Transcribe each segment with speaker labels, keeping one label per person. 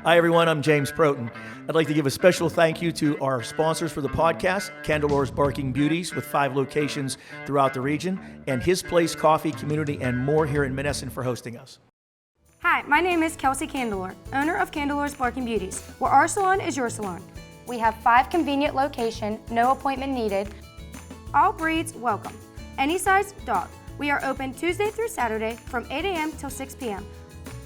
Speaker 1: Hi, everyone. I'm James Protin. I'd like to give a special thank you to our sponsors for the podcast, Candelore's Barking Beauties, with 5 locations throughout the region, and His Place Coffee Community and more here in Menneson for hosting us.
Speaker 2: Hi, my name is Kelsey Candelore, owner of Candelore's Barking Beauties, where our salon is your salon. We have 5 convenient locations, no appointment needed. All breeds welcome. Any size dog. We are open Tuesday through Saturday from 8 a.m. till 6 p.m.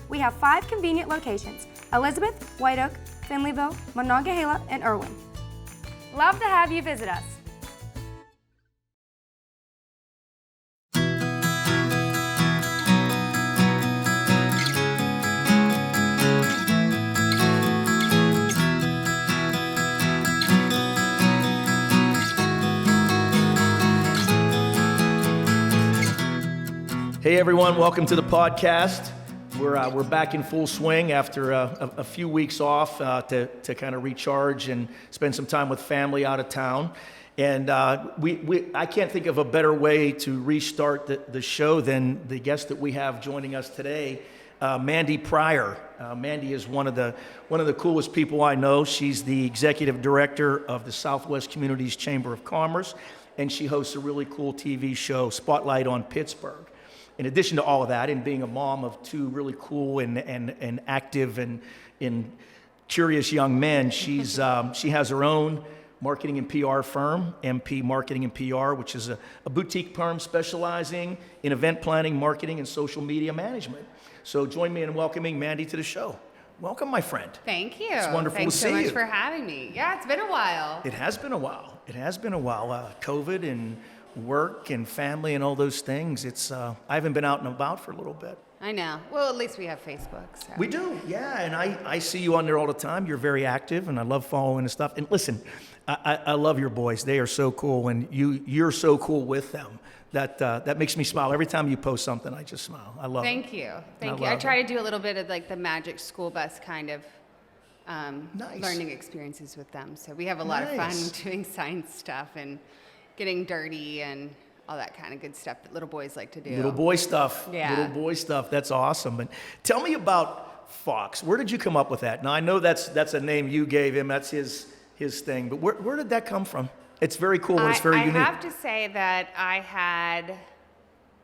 Speaker 2: We have 5 convenient locations: Elizabeth, White Oak, Finleyville, Monongahela, and Irwin. Love to have you visit us.
Speaker 1: Hey, everyone. Welcome to the podcast. We're back in full swing after a few weeks off to kind of recharge and spend some time with family out of town. And I can't think of a better way to restart the show than the guest that we have joining us today, Mandy Pryor. Mandy is one of the coolest people I know. She's the executive director of the Southwest Communities Chamber of Commerce, and she hosts a really cool TV show, Spotlight on Pittsburgh. In addition to all of that, and being a mom of 2 really cool and active and curious young men, she has her own marketing and PR firm, MP Marketing and PR, which is a boutique firm specializing in event planning, marketing, and social media management. So join me in welcoming Mandy to the show. Welcome, my friend.
Speaker 3: Thank you.
Speaker 1: It's wonderful
Speaker 3: Thanks
Speaker 1: to see you.
Speaker 3: Thanks so much for having me. Yeah, it's been a while.
Speaker 1: It has been a while. COVID and work and family and all those things. I haven't been out and about for a little bit.
Speaker 3: I know. Well, at least we have Facebook. So.
Speaker 1: We do, yeah. And I see you on there all the time. You're very active, and I love following the stuff. And listen, I love your boys. They are so cool, and you're so cool with them. That makes me smile. Every time you post something, I just smile. I love it.
Speaker 3: Thank you. I try to do a little bit of like the magic school bus kind of
Speaker 1: Nice.
Speaker 3: learning experiences with them. So we have a lot of fun doing science stuff and getting dirty and all that kind of good stuff that little boys like to do.
Speaker 1: Little boy stuff.
Speaker 3: Yeah.
Speaker 1: Little boy stuff. That's awesome. And tell me about Fox. Where did you come up with that? Now, I know that's a name you gave him. That's his thing. But where did that come from? It's very cool and it's very unique.
Speaker 3: I have to say that I had,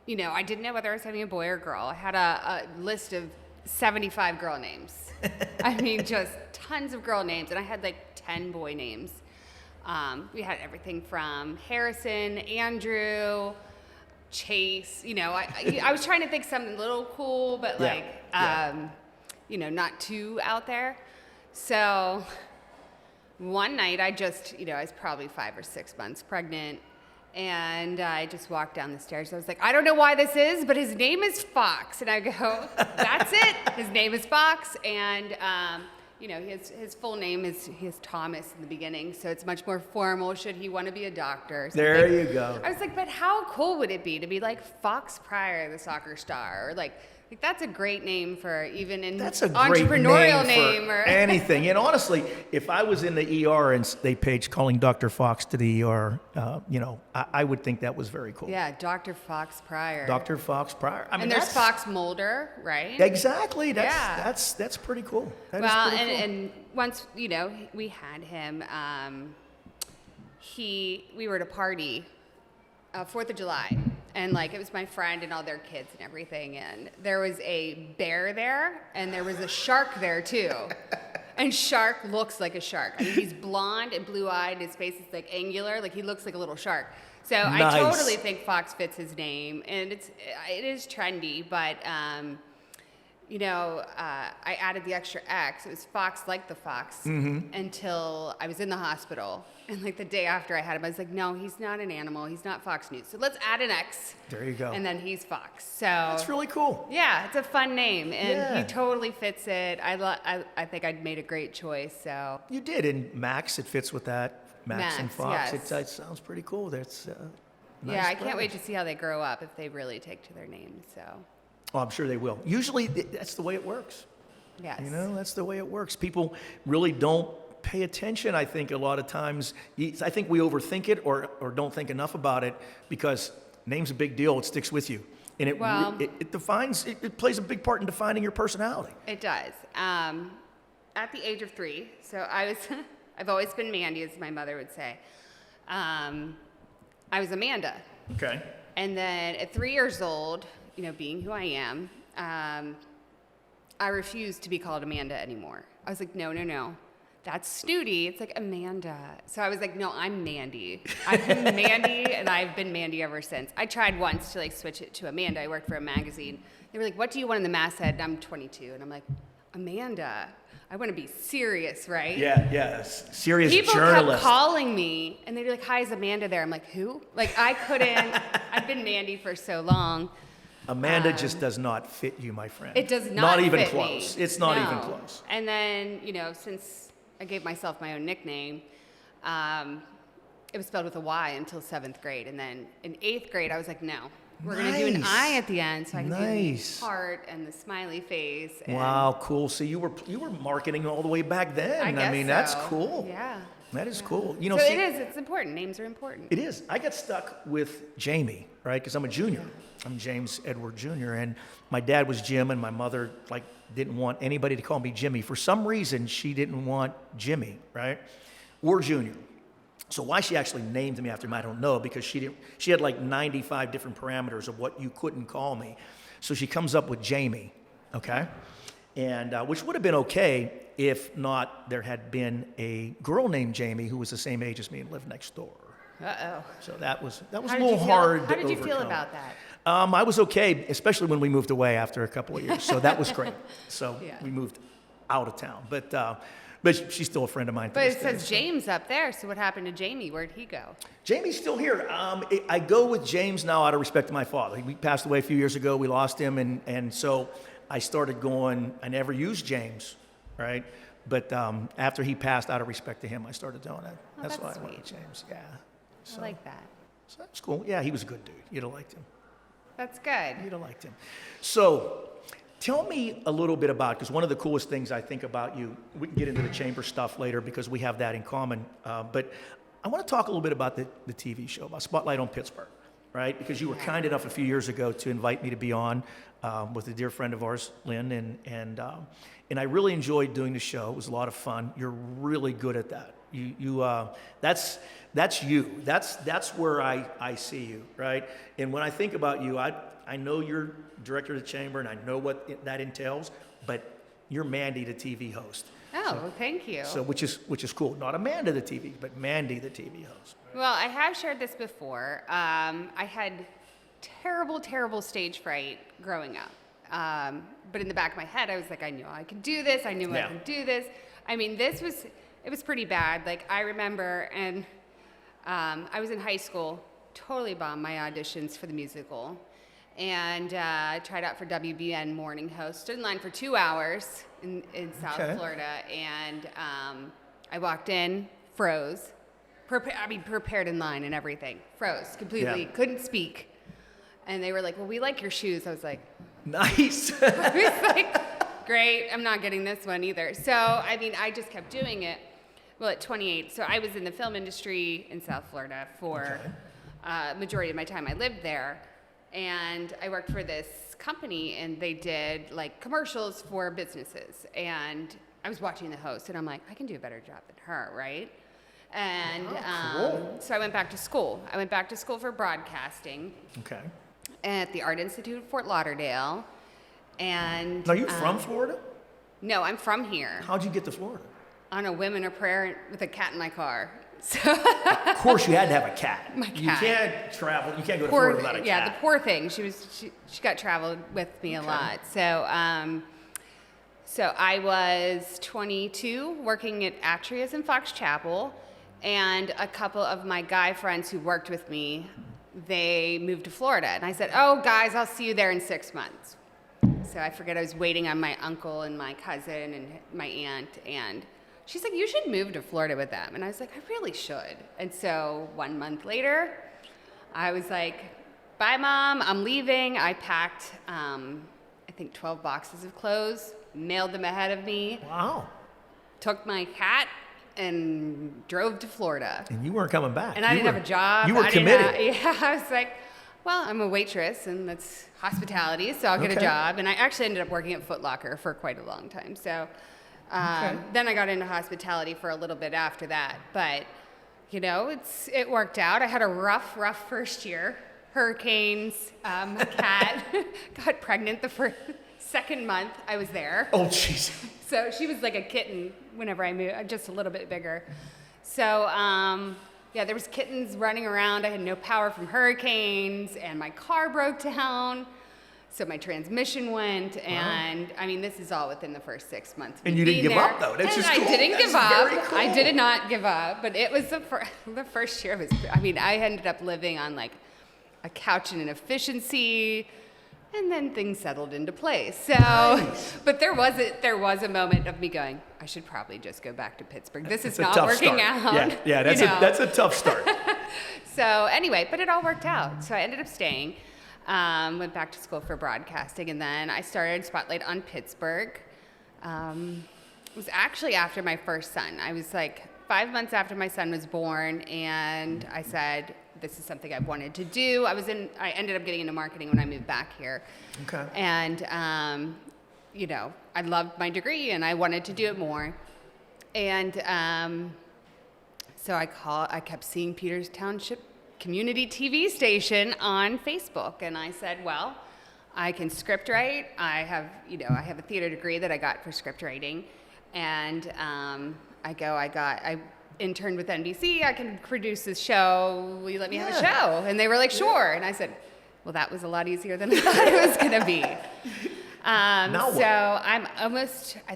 Speaker 3: I didn't know whether I was having a boy or girl. I had a list of 75 girl names. I mean, just tons of girl names. And I had like 10 boy names. We had everything from Harrison, Andrew, Chase. I was trying to think something a little cool, but not too out there. So one night I was probably 5 or 6 months pregnant, and I just walked down the stairs. I was like, I don't know why this is, but his name is Fox. And I go, that's it. His name is Fox. And, his full name is Thomas in the beginning, so it's much more formal should he want to be a doctor.
Speaker 1: There you go.
Speaker 3: I was like, but how cool would it be to be like Fox Pryor, the soccer star, or like that's a great name for even an entrepreneurial name
Speaker 1: for
Speaker 3: or
Speaker 1: anything. And honestly, if I was in the ER and they paged calling Dr. Fox to the ER, I would think that was very cool.
Speaker 3: Yeah, Dr. Fox Pryor.
Speaker 1: Dr. Fox Pryor. I mean,
Speaker 3: and there's Fox Mulder, right?
Speaker 1: Exactly. That's pretty cool. That is pretty cool.
Speaker 3: And once we had him, we were at a party, 4th of July. And it was my friend and all their kids and everything. And there was a bear there, and there was a shark there too. And Shark looks like a shark. I mean, he's blonde and blue-eyed. His face is angular. He looks like a little shark. So
Speaker 1: nice.
Speaker 3: I totally think Fox fits his name, and it is trendy. But I added the extra X. It was Fox like the fox until I was in the hospital. And the day after I had him, I was like, no, he's not an animal. He's not Fox News. So let's add an X.
Speaker 1: There you go.
Speaker 3: And then he's Fox. So
Speaker 1: that's really cool.
Speaker 3: Yeah, it's a fun name, and he totally fits it. I think I'd made a great choice. So
Speaker 1: you did, and Max, it fits with that. Max and Fox.
Speaker 3: Yes.
Speaker 1: It sounds pretty cool. That's nice.
Speaker 3: Yeah, I can't wait to see how they grow up if they really take to their names. So.
Speaker 1: Oh, I'm sure they will. Usually, that's the way it works.
Speaker 3: Yes.
Speaker 1: That's the way it works. People really don't pay attention, I think, a lot of times. I think we overthink it or don't think enough about it because name's a big deal. It sticks with you. And it plays a big part in defining your personality.
Speaker 3: It does. at the age of 3, so I was, I've always been Mandy, as my mother would say. I was Amanda.
Speaker 1: Okay.
Speaker 3: And then at 3 years old, you know, being who I am, I refused to be called Amanda anymore. I was like, no. That's snooty. It's like Amanda. So I was like, no, I'm Mandy. I've been Mandy, and I've been Mandy ever since. I tried once to like switch it to Amanda. I worked for a magazine. They were like, what do you want in the masthead? And I'm 22, and I'm like, Amanda. I want to be serious, right?
Speaker 1: Yeah, serious
Speaker 3: People
Speaker 1: journalist.
Speaker 3: kept calling me, and they'd be like, hi, is Amanda there? I'm like, who? Like, I couldn't. I've been Mandy for so long.
Speaker 1: Amanda just does not fit you, my friend.
Speaker 3: It does not
Speaker 1: Not even
Speaker 3: fit
Speaker 1: close.
Speaker 3: me.
Speaker 1: It's not
Speaker 3: No.
Speaker 1: even close.
Speaker 3: And then, you know, since I gave myself my own nickname, it was spelled with a Y until 7th grade. And then in 8th grade, I was like, no, we're going to do an I at the end so I can do the heart and the smiley face. And
Speaker 1: Wow, cool. So you were marketing all the way back then.
Speaker 3: I guess
Speaker 1: mean, that's
Speaker 3: so.
Speaker 1: cool.
Speaker 3: Yeah.
Speaker 1: That is cool. You know,
Speaker 3: So
Speaker 1: see,
Speaker 3: it's important. Names are important.
Speaker 1: It is. I got stuck with Jamie, right? Because I'm a junior. I'm James Edward Jr. And my dad was Jim, and my mother didn't want anybody to call me Jimmy. For some reason, she didn't want Jimmy, right? Or Junior. So why she actually named me after him, I don't know, because she had like 95 different parameters of what you couldn't call me. So she comes up with Jamie, okay? And which would have been okay if not there had been a girl named Jamie who was the same age as me and lived next door.
Speaker 3: Uh-oh.
Speaker 1: So that was a
Speaker 3: How
Speaker 1: little hard to
Speaker 3: How did you feel
Speaker 1: overcome.
Speaker 3: about that?
Speaker 1: I was okay, especially when we moved away after a couple of years. So that was great. So
Speaker 3: Yeah.
Speaker 1: we moved out of town, but she's still a friend of mine. to
Speaker 3: But
Speaker 1: this
Speaker 3: it
Speaker 1: day,
Speaker 3: says
Speaker 1: so.
Speaker 3: James up there, so what happened to Jamie? Where'd he go?
Speaker 1: Jamie's still here. I go with James now out of respect to my father. He passed away a few years ago. We lost him, and so I started going. I never used James, right? But after he passed, out of respect to him, I started doing it.
Speaker 3: Oh,
Speaker 1: that's
Speaker 3: that's
Speaker 1: why I went
Speaker 3: sweet.
Speaker 1: with James. Yeah. So,
Speaker 3: I like that.
Speaker 1: So that's cool. Yeah, he was a good dude. You'd have liked him.
Speaker 3: That's good.
Speaker 1: You'd have liked him. So tell me a little bit about, because one of the coolest things I think about you, we can get into the chamber stuff later because we have that in common, but I want to talk a little bit about the TV show, about Spotlight on Pittsburgh, right? Because you were kind enough a few years ago to invite me to be on with a dear friend of ours, Lynn, and I really enjoyed doing the show. It was a lot of fun. You're really good at that. That's you. That's where I see you, right? And when I think about you, I know you're director of the chamber, and I know what that entails, but you're Mandy, the TV host.
Speaker 3: Oh, well, thank you.
Speaker 1: So which is cool. Not Amanda, the TV, but Mandy, the TV host.
Speaker 3: Well, I have shared this before. I had terrible stage fright growing up. But in the back of my head, I was like, I knew I could do this. I knew I could do this. I mean, it was pretty bad. Like, I remember, and I was in high school, totally bombed my auditions for the musical. And I tried out for WBN morning host. Stood in line for 2 hours in South Florida. And I walked in, froze. Prepared in line and everything. Froze completely.
Speaker 1: Yeah.
Speaker 3: Couldn't speak. And they were like, well, we like your shoes. I was like,
Speaker 1: Nice.
Speaker 3: I was like, great, I'm not getting this one either. So, I mean, I just kept doing it. Well, at 28, so I was in the film industry in South Florida for majority of my time. I lived there, and I worked for this company, and they did like commercials for businesses. And I was watching the host, and I'm like, I can do a better job than her, right? And
Speaker 1: cool.
Speaker 3: so I went back to school. I went back to school for broadcasting
Speaker 1: Okay.
Speaker 3: at the Art Institute of Fort Lauderdale. And
Speaker 1: Are you from Florida?
Speaker 3: No, I'm from here.
Speaker 1: How'd you get to Florida?
Speaker 3: On a whim and a prayer with a cat in my car. So
Speaker 1: Of course, you had to have a cat.
Speaker 3: My
Speaker 1: You
Speaker 3: cat.
Speaker 1: can't travel. You can't go to Florida without a cat.
Speaker 3: yeah, the poor thing. She got traveled with me a lot. So so I was 22, working at Atria's in Fox Chapel, and a couple of my guy friends who worked with me, they moved to Florida, and I said, "Oh, guys, I'll see you there in 6 months." So I forget I was waiting on my uncle and my cousin and my aunt, and she's like, "You should move to Florida with them." And I was like, "I really should." And so 1 month later, I was like, "Bye, Mom, I'm leaving." I packed, I think 12 boxes of clothes, mailed them ahead of me,
Speaker 1: Wow.
Speaker 3: took my cat, and drove to Florida.
Speaker 1: And you weren't coming back.
Speaker 3: And I didn't have a job.
Speaker 1: You were
Speaker 3: I didn't
Speaker 1: committed.
Speaker 3: I was like, well, I'm a waitress, and that's hospitality, so I'll get a
Speaker 1: Okay.
Speaker 3: job. And I actually ended up working at Foot Locker for quite a long time. So Then I got into hospitality for a little bit after that. But, you know, it worked out. I had a rough first year. Hurricanes, my cat got pregnant the second month I was there.
Speaker 1: Oh, jeez.
Speaker 3: So she was like a kitten whenever I moved, just a little bit bigger. So, yeah, there was kittens running around. I had no power from hurricanes, and my car broke down. So my transmission went, and I mean, this is all within the first 6 months.
Speaker 1: And you didn't give up, though. That's
Speaker 3: and
Speaker 1: just cool.
Speaker 3: I didn't give
Speaker 1: That's
Speaker 3: up.
Speaker 1: very cool.
Speaker 3: I did not give up, but it was the first year. I ended up living on like a couch in an efficiency, and then things settled into place. So,
Speaker 1: Nice.
Speaker 3: but there was a moment of me going, I should probably just go back to Pittsburgh. This is not working out.
Speaker 1: Yeah, that's a tough start.
Speaker 3: So anyway, but it all worked out. So I ended up staying, went back to school for broadcasting, and then I started Spotlight on Pittsburgh. It was actually after my first son. I was like 5 months after my son was born, and I said, this is something I wanted to do. I ended up getting into marketing when I moved back here.
Speaker 1: Okay.
Speaker 3: And, you know, I loved my degree and I wanted to do it more. And so I kept seeing Peters Township Community TV station on Facebook. And I said, well, I can script write. I have a theater degree that I got for script writing. And I interned with NBC. I can produce this show. Will you let me have a show? And they were like, sure. And I said, well, that was a lot easier than I thought it was going to be. I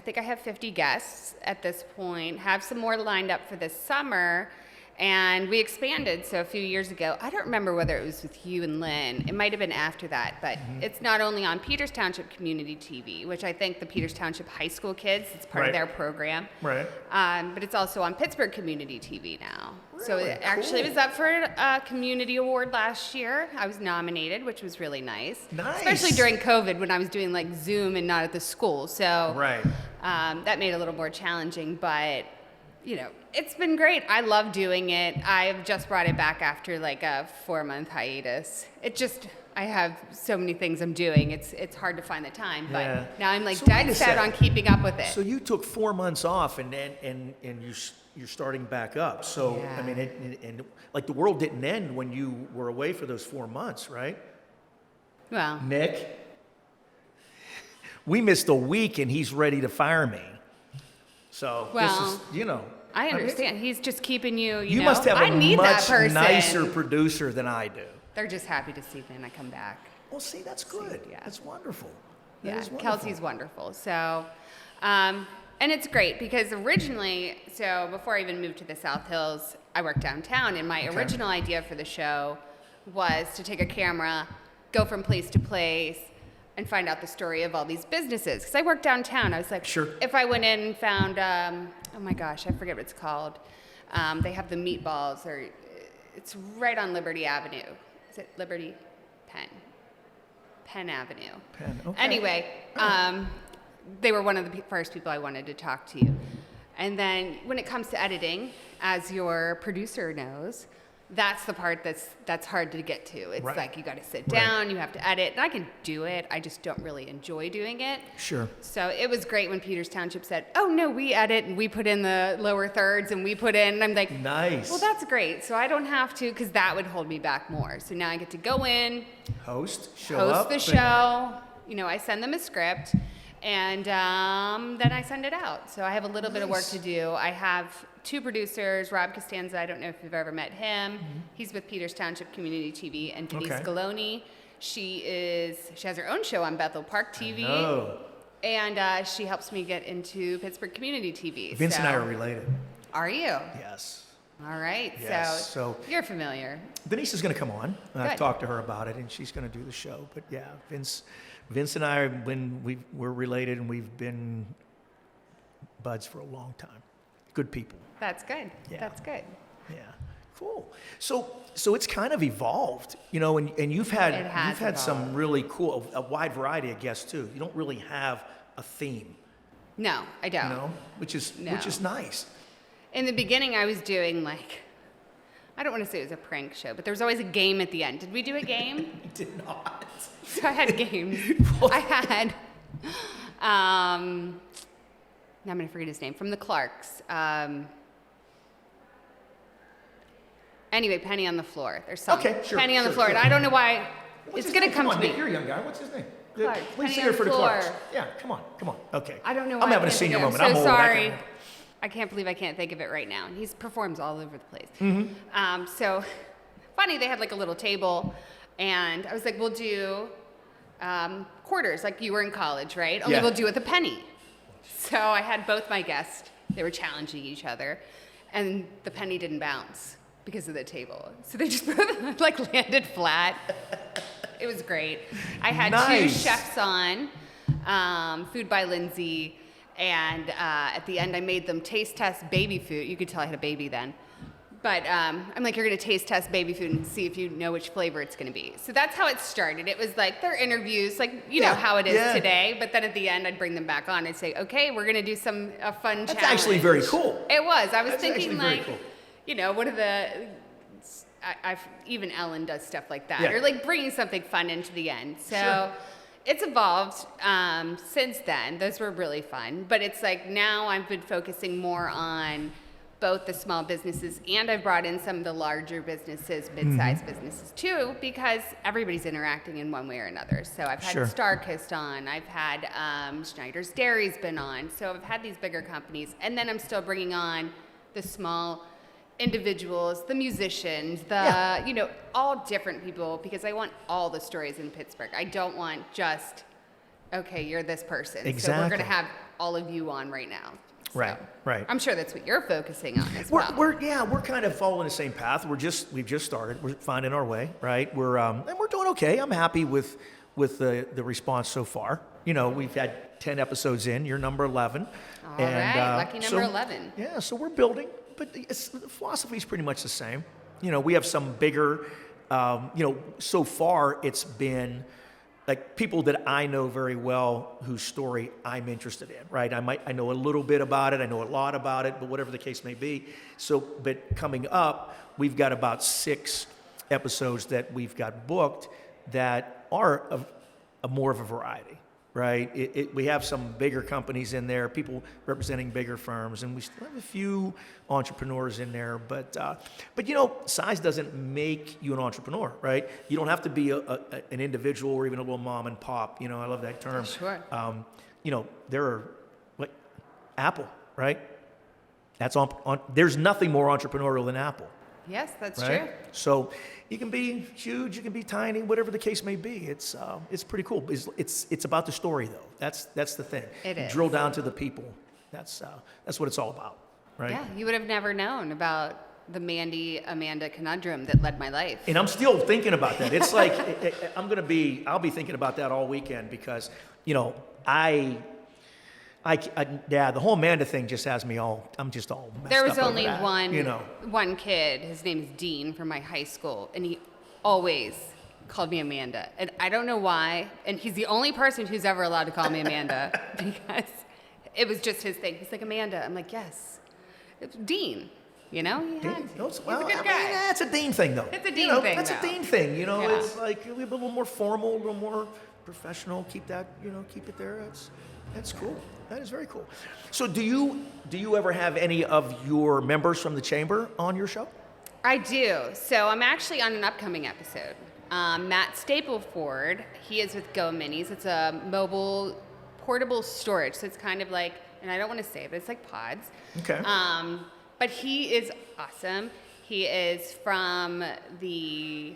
Speaker 3: think I have 50 guests at this point, have some more lined up for this summer. And we expanded, so a few years ago, I don't remember whether it was with you and Lynn, it might have been after that, but it's not only on Peters Township Community TV, which I think the Peters Township High School kids, it's part of their program.
Speaker 1: Right.
Speaker 3: But it's also on Pittsburgh Community TV now. So
Speaker 1: Really?
Speaker 3: it actually
Speaker 1: Cool.
Speaker 3: was up for a community award last year. I was nominated, which was really nice.
Speaker 1: Nice.
Speaker 3: Especially during COVID when I was doing like Zoom and not at the school. So
Speaker 1: Right.
Speaker 3: that made it a little more challenging, but you know, it's been great. I love doing it. I've just brought it back after like a 4-month hiatus. I have so many things I'm doing. It's hard to find the time, but
Speaker 1: Yeah.
Speaker 3: now I'm like
Speaker 1: So wait
Speaker 3: dead
Speaker 1: a
Speaker 3: set
Speaker 1: second.
Speaker 3: on keeping up with it.
Speaker 1: So you took 4 months off, and you're starting back up. So
Speaker 3: Yeah.
Speaker 1: I mean, and like the world didn't end when you were away for those 4 months, right?
Speaker 3: Well,
Speaker 1: Nick, we missed a week, and he's ready to fire me. So this is, you know.
Speaker 3: I understand. He's just keeping you,
Speaker 1: You
Speaker 3: know.
Speaker 1: must have
Speaker 3: I
Speaker 1: a
Speaker 3: need that
Speaker 1: much
Speaker 3: person.
Speaker 1: nicer producer than I do.
Speaker 3: They're just happy to see me when I come back.
Speaker 1: Well, see, that's good.
Speaker 3: Yeah.
Speaker 1: That's wonderful. That
Speaker 3: Yeah,
Speaker 1: is wonderful.
Speaker 3: Kelsey's wonderful. So, and it's great because originally, so before I even moved to the South Hills, I worked downtown, and my original idea for the show was to take a camera, go from place to place, and find out the story of all these businesses. Because I worked downtown. I was like,
Speaker 1: Sure.
Speaker 3: if I went in and found, oh my gosh, I forget what it's called. They have the meatballs, or it's right on Liberty Avenue. Is it Liberty? Penn Avenue.
Speaker 1: Penn, okay.
Speaker 3: Anyway, they were one of the first people I wanted to talk to. And then when it comes to editing, as your producer knows, that's the part that's hard to get to. It's
Speaker 1: Right.
Speaker 3: like you got to sit down, you have to edit, and I can do it. I just don't really enjoy doing it.
Speaker 1: Sure.
Speaker 3: So it was great when Peters Township said, "Oh no, we edit and we put in the lower thirds and we put in." And I'm like,
Speaker 1: Nice.
Speaker 3: "Well, that's great." So I don't have to, because that would hold me back more. So now I get to go in,
Speaker 1: Host, show
Speaker 3: host
Speaker 1: up.
Speaker 3: the show. You know, I send them a script, and then I send it out. So I have a little bit of work
Speaker 1: Nice.
Speaker 3: to do. I have 2 producers, Rob Costanza, I don't know if you've ever met him. He's with Peters Township Community TV, and Denise
Speaker 1: Okay.
Speaker 3: Scaloni. She has her own show on Bethel Park TV.
Speaker 1: Oh,
Speaker 3: And she helps me get into Pittsburgh Community TV.
Speaker 1: Vince
Speaker 3: so.
Speaker 1: and I are related.
Speaker 3: Are you?
Speaker 1: Yes.
Speaker 3: All right.
Speaker 1: Yes, so-
Speaker 3: you're familiar.
Speaker 1: Denise is going to come on. I've
Speaker 3: Good.
Speaker 1: talked to her about it, and she's going to do the show. But yeah, Vince and I, we're related, and we've been buds for a long time. Good people.
Speaker 3: That's good.
Speaker 1: Yeah.
Speaker 3: That's good.
Speaker 1: Yeah. Cool. So it's kind of evolved, you know, and you've had some
Speaker 3: evolved.
Speaker 1: really cool, a wide variety of guests too. You don't really have a theme,
Speaker 3: No, I don't.
Speaker 1: you know, which is nice.
Speaker 3: In the beginning, I was doing I don't want to say it was a prank show, but there was always a game at the end. Did we do a game?
Speaker 1: You did not.
Speaker 3: So I had games. I had, Now I'm going to forget his name, from the Clarks. Anyway, Penny on the Floor. There's some
Speaker 1: Okay, sure.
Speaker 3: Penny on the Floor. And I don't know why it's going to come to me.
Speaker 1: Nick, you're a young guy. What's his name?
Speaker 3: Clark.
Speaker 1: Lead
Speaker 3: Penny
Speaker 1: singer
Speaker 3: on the
Speaker 1: for the
Speaker 3: Floor.
Speaker 1: Clarks. Yeah, come on. Okay.
Speaker 3: I don't know why
Speaker 1: I'm having
Speaker 3: I
Speaker 1: a
Speaker 3: can't
Speaker 1: senior
Speaker 3: think of it.
Speaker 1: moment.
Speaker 3: I'm
Speaker 1: I'm
Speaker 3: so
Speaker 1: old.
Speaker 3: sorry.
Speaker 1: I
Speaker 3: I can't believe I can't think of it right now. He performs all over the place.
Speaker 1: Mm-hmm.
Speaker 3: So funny, they had like a little table, and I was like, we'll do quarters, like you were in college, right? Only
Speaker 1: Yeah.
Speaker 3: we'll do with a penny. So I had both my guests. They were challenging each other, and the penny didn't bounce because of the table. So they just like landed flat. It was great. I had two
Speaker 1: Nice.
Speaker 3: chefs on, Food by Lindsay, and at the end I made them taste test baby food. You could tell I had a baby then. But I'm like, you're going to taste test baby food and see if you know which flavor it's going to be. So that's how it started. It was like their interviews, like, you know how it is today. But then at the end, I'd bring them back on and say, okay, we're going to do a fun challenge.
Speaker 1: That's actually very cool.
Speaker 3: It was. I was
Speaker 1: That's
Speaker 3: thinking
Speaker 1: actually very
Speaker 3: like,
Speaker 1: cool.
Speaker 3: you know, what are the... even Ellen does stuff like that.
Speaker 1: Yeah.
Speaker 3: Or like bringing something fun into the end. So
Speaker 1: Sure.
Speaker 3: it's evolved since then. Those were really fun. But it's like now I've been focusing more on both the small businesses, and I've brought in some of the larger businesses, mid-sized businesses too, because everybody's interacting in one way or another. So I've had
Speaker 1: Sure.
Speaker 3: StarKist on, I've had Schneider's Dairy's been on. So I've had these bigger companies, and then I'm still bringing on the small individuals, the musicians, you know, all different people, because I want all the stories in Pittsburgh. I don't want just, okay, you're this person. So we're
Speaker 1: Exactly.
Speaker 3: going to have all of you on right now. So
Speaker 1: Right.
Speaker 3: I'm sure that's what you're focusing on as
Speaker 1: We're
Speaker 3: well.
Speaker 1: we're kind of following the same path. We've just started. We're finding our way, right? And we're doing okay. I'm happy with the response so far. You know, we've had 10 episodes in. You're number 11.
Speaker 3: All right, lucky number 11.
Speaker 1: Yeah, so we're building, but the philosophy is pretty much the same. You know, we have some bigger. You know, so far it's been like people that I know very well whose story I'm interested in, right? I know a little bit about it, I know a lot about it, but whatever the case may be. So, but coming up, we've got about 6 episodes that we've got booked that are a more of a variety, right? We have some bigger companies in there, people representing bigger firms, and we still have a few entrepreneurs in there. But you know, size doesn't make you an entrepreneur, right? You don't have to be an individual or even a little mom and pop. You know, I love that term.
Speaker 3: Sure.
Speaker 1: You know, there are like Apple, right? That's there's nothing more entrepreneurial than Apple.
Speaker 3: Yes, that's
Speaker 1: Right?
Speaker 3: true.
Speaker 1: So you can be huge, you can be tiny, whatever the case may be. It's pretty cool. It's about the story though. That's the thing.
Speaker 3: It is.
Speaker 1: Drill down to the people. That's what it's all about, right?
Speaker 3: Yeah, you would have never known about the Mandy-Amanda conundrum that led my life.
Speaker 1: And I'm still thinking about that. It's like I'll be thinking about that all weekend because, you know, the whole Amanda thing just has me I'm just all messed
Speaker 3: There was
Speaker 1: up over
Speaker 3: only
Speaker 1: that,
Speaker 3: one
Speaker 1: you know.
Speaker 3: one kid, his name is Dean, from my high school, and he always called me Amanda. And I don't know why, and he's the only person who's ever allowed to call me Amanda because it was just his thing. He's like, Amanda. I'm like, yes. It's Dean, you know? He had to.
Speaker 1: He's
Speaker 3: a good guy.
Speaker 1: That's a Dean thing, though.
Speaker 3: It's a Dean
Speaker 1: you know,
Speaker 3: thing,
Speaker 1: That's
Speaker 3: though.
Speaker 1: a Dean thing. You know,
Speaker 3: Yeah.
Speaker 1: it's like a little more formal, a little more professional. Keep that, you know, keep it there. That's cool. That is very cool. So, do you ever have any of your members from the chamber on your show?
Speaker 3: I do. So I'm actually on an upcoming episode. Matt Stapleford, he is with Go Minis. It's a mobile portable storage. So it's kind of like, and I don't want to say it, but it's like pods.
Speaker 1: Okay.
Speaker 3: But he is awesome. He is from I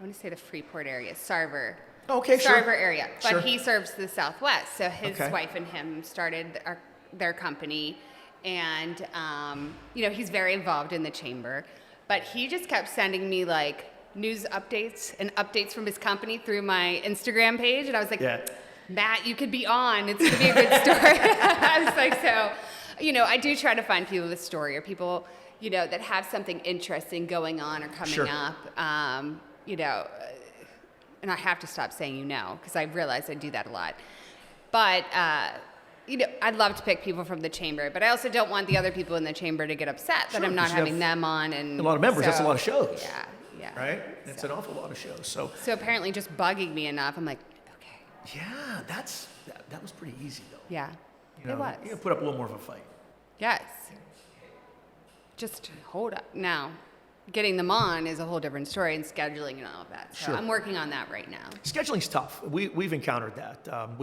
Speaker 3: want to say the Freeport area, Sarver.
Speaker 1: Okay, sure.
Speaker 3: Sarver area. But
Speaker 1: Sure.
Speaker 3: he serves the Southwest. So his
Speaker 1: Okay.
Speaker 3: wife and him started their company. And, you know, he's very involved in the chamber. But he just kept sending me like news updates and updates from his company through my Instagram page. And I was like,
Speaker 1: Yeah.
Speaker 3: Matt, you could be on. It's going to be a good story. I was like, so, you know, I do try to find people with story or people, you know, that have something interesting going on or coming
Speaker 1: Sure.
Speaker 3: up. You know, and I have to stop saying, you know, because I realize I do that a lot. But, you know, I'd love to pick people from the chamber, but I also don't want the other people in the chamber to get upset that
Speaker 1: Sure,
Speaker 3: I'm not
Speaker 1: 'cause you
Speaker 3: having
Speaker 1: have
Speaker 3: them on. And
Speaker 1: a lot of members, that's a
Speaker 3: so-
Speaker 1: lot of shows.
Speaker 3: Yeah.
Speaker 1: Right? It's an awful lot of shows. So,
Speaker 3: So apparently just bugging me enough, I'm like, okay,
Speaker 1: yeah, that was pretty easy, though.
Speaker 3: yeah.
Speaker 1: You know,
Speaker 3: It was.
Speaker 1: You put up a little more of a fight.
Speaker 3: Yes. Just hold up. Now, getting them on is a whole different story, and scheduling and all of that. So
Speaker 1: Sure.
Speaker 3: I'm working on that right now.
Speaker 1: Scheduling's tough. We've encountered that.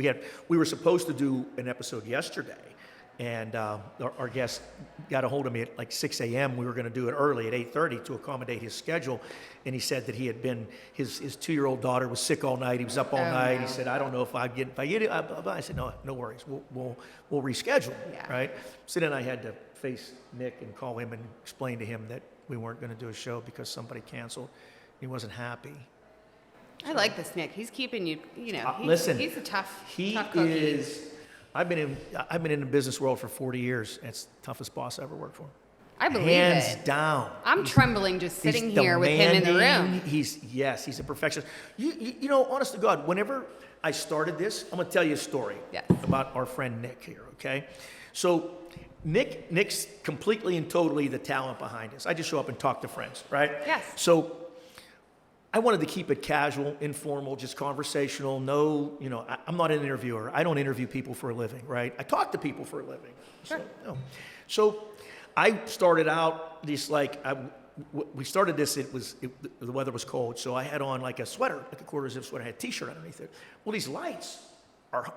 Speaker 1: We were supposed to do an episode yesterday, and our guest got a hold of me at like 6 a.m. We were going to do it early at 8:30 to accommodate his schedule, and he said that he had been his 2-year-old daughter was sick all night. He was up all night.
Speaker 3: No.
Speaker 1: He said, "I don't know if I get it." I said, "No worries. We'll reschedule."
Speaker 3: Yeah.
Speaker 1: Right. So then I had to face Nick and call him and explain to him that we weren't going to do a show because somebody canceled. He wasn't happy.
Speaker 3: I like this Nick. He's keeping you,
Speaker 1: Listen,
Speaker 3: he's a tough
Speaker 1: He
Speaker 3: cookie.
Speaker 1: is. I've been in the business world for 40 years. And it's the toughest boss I ever worked for.
Speaker 3: I believe
Speaker 1: Hands
Speaker 3: it.
Speaker 1: down.
Speaker 3: I'm trembling just
Speaker 1: He's
Speaker 3: sitting here with him in the
Speaker 1: demanding.
Speaker 3: room.
Speaker 1: He's a perfectionist. You know, honest to God, whenever I started this, I'm going to tell you a story
Speaker 3: Yes.
Speaker 1: about our friend Nick here, okay? So Nick's completely and totally the talent behind this. I just show up and talk to friends, right?
Speaker 3: Yes.
Speaker 1: So I wanted to keep it casual, informal, just conversational. No, I'm not an interviewer. I don't interview people for a living, right? I talk to people for a living.
Speaker 3: Sure.
Speaker 1: So I started out just like, we started this, the weather was cold, so I had on like a sweater, like a quarter zip sweater, I had a t-shirt underneath it. Well, these lights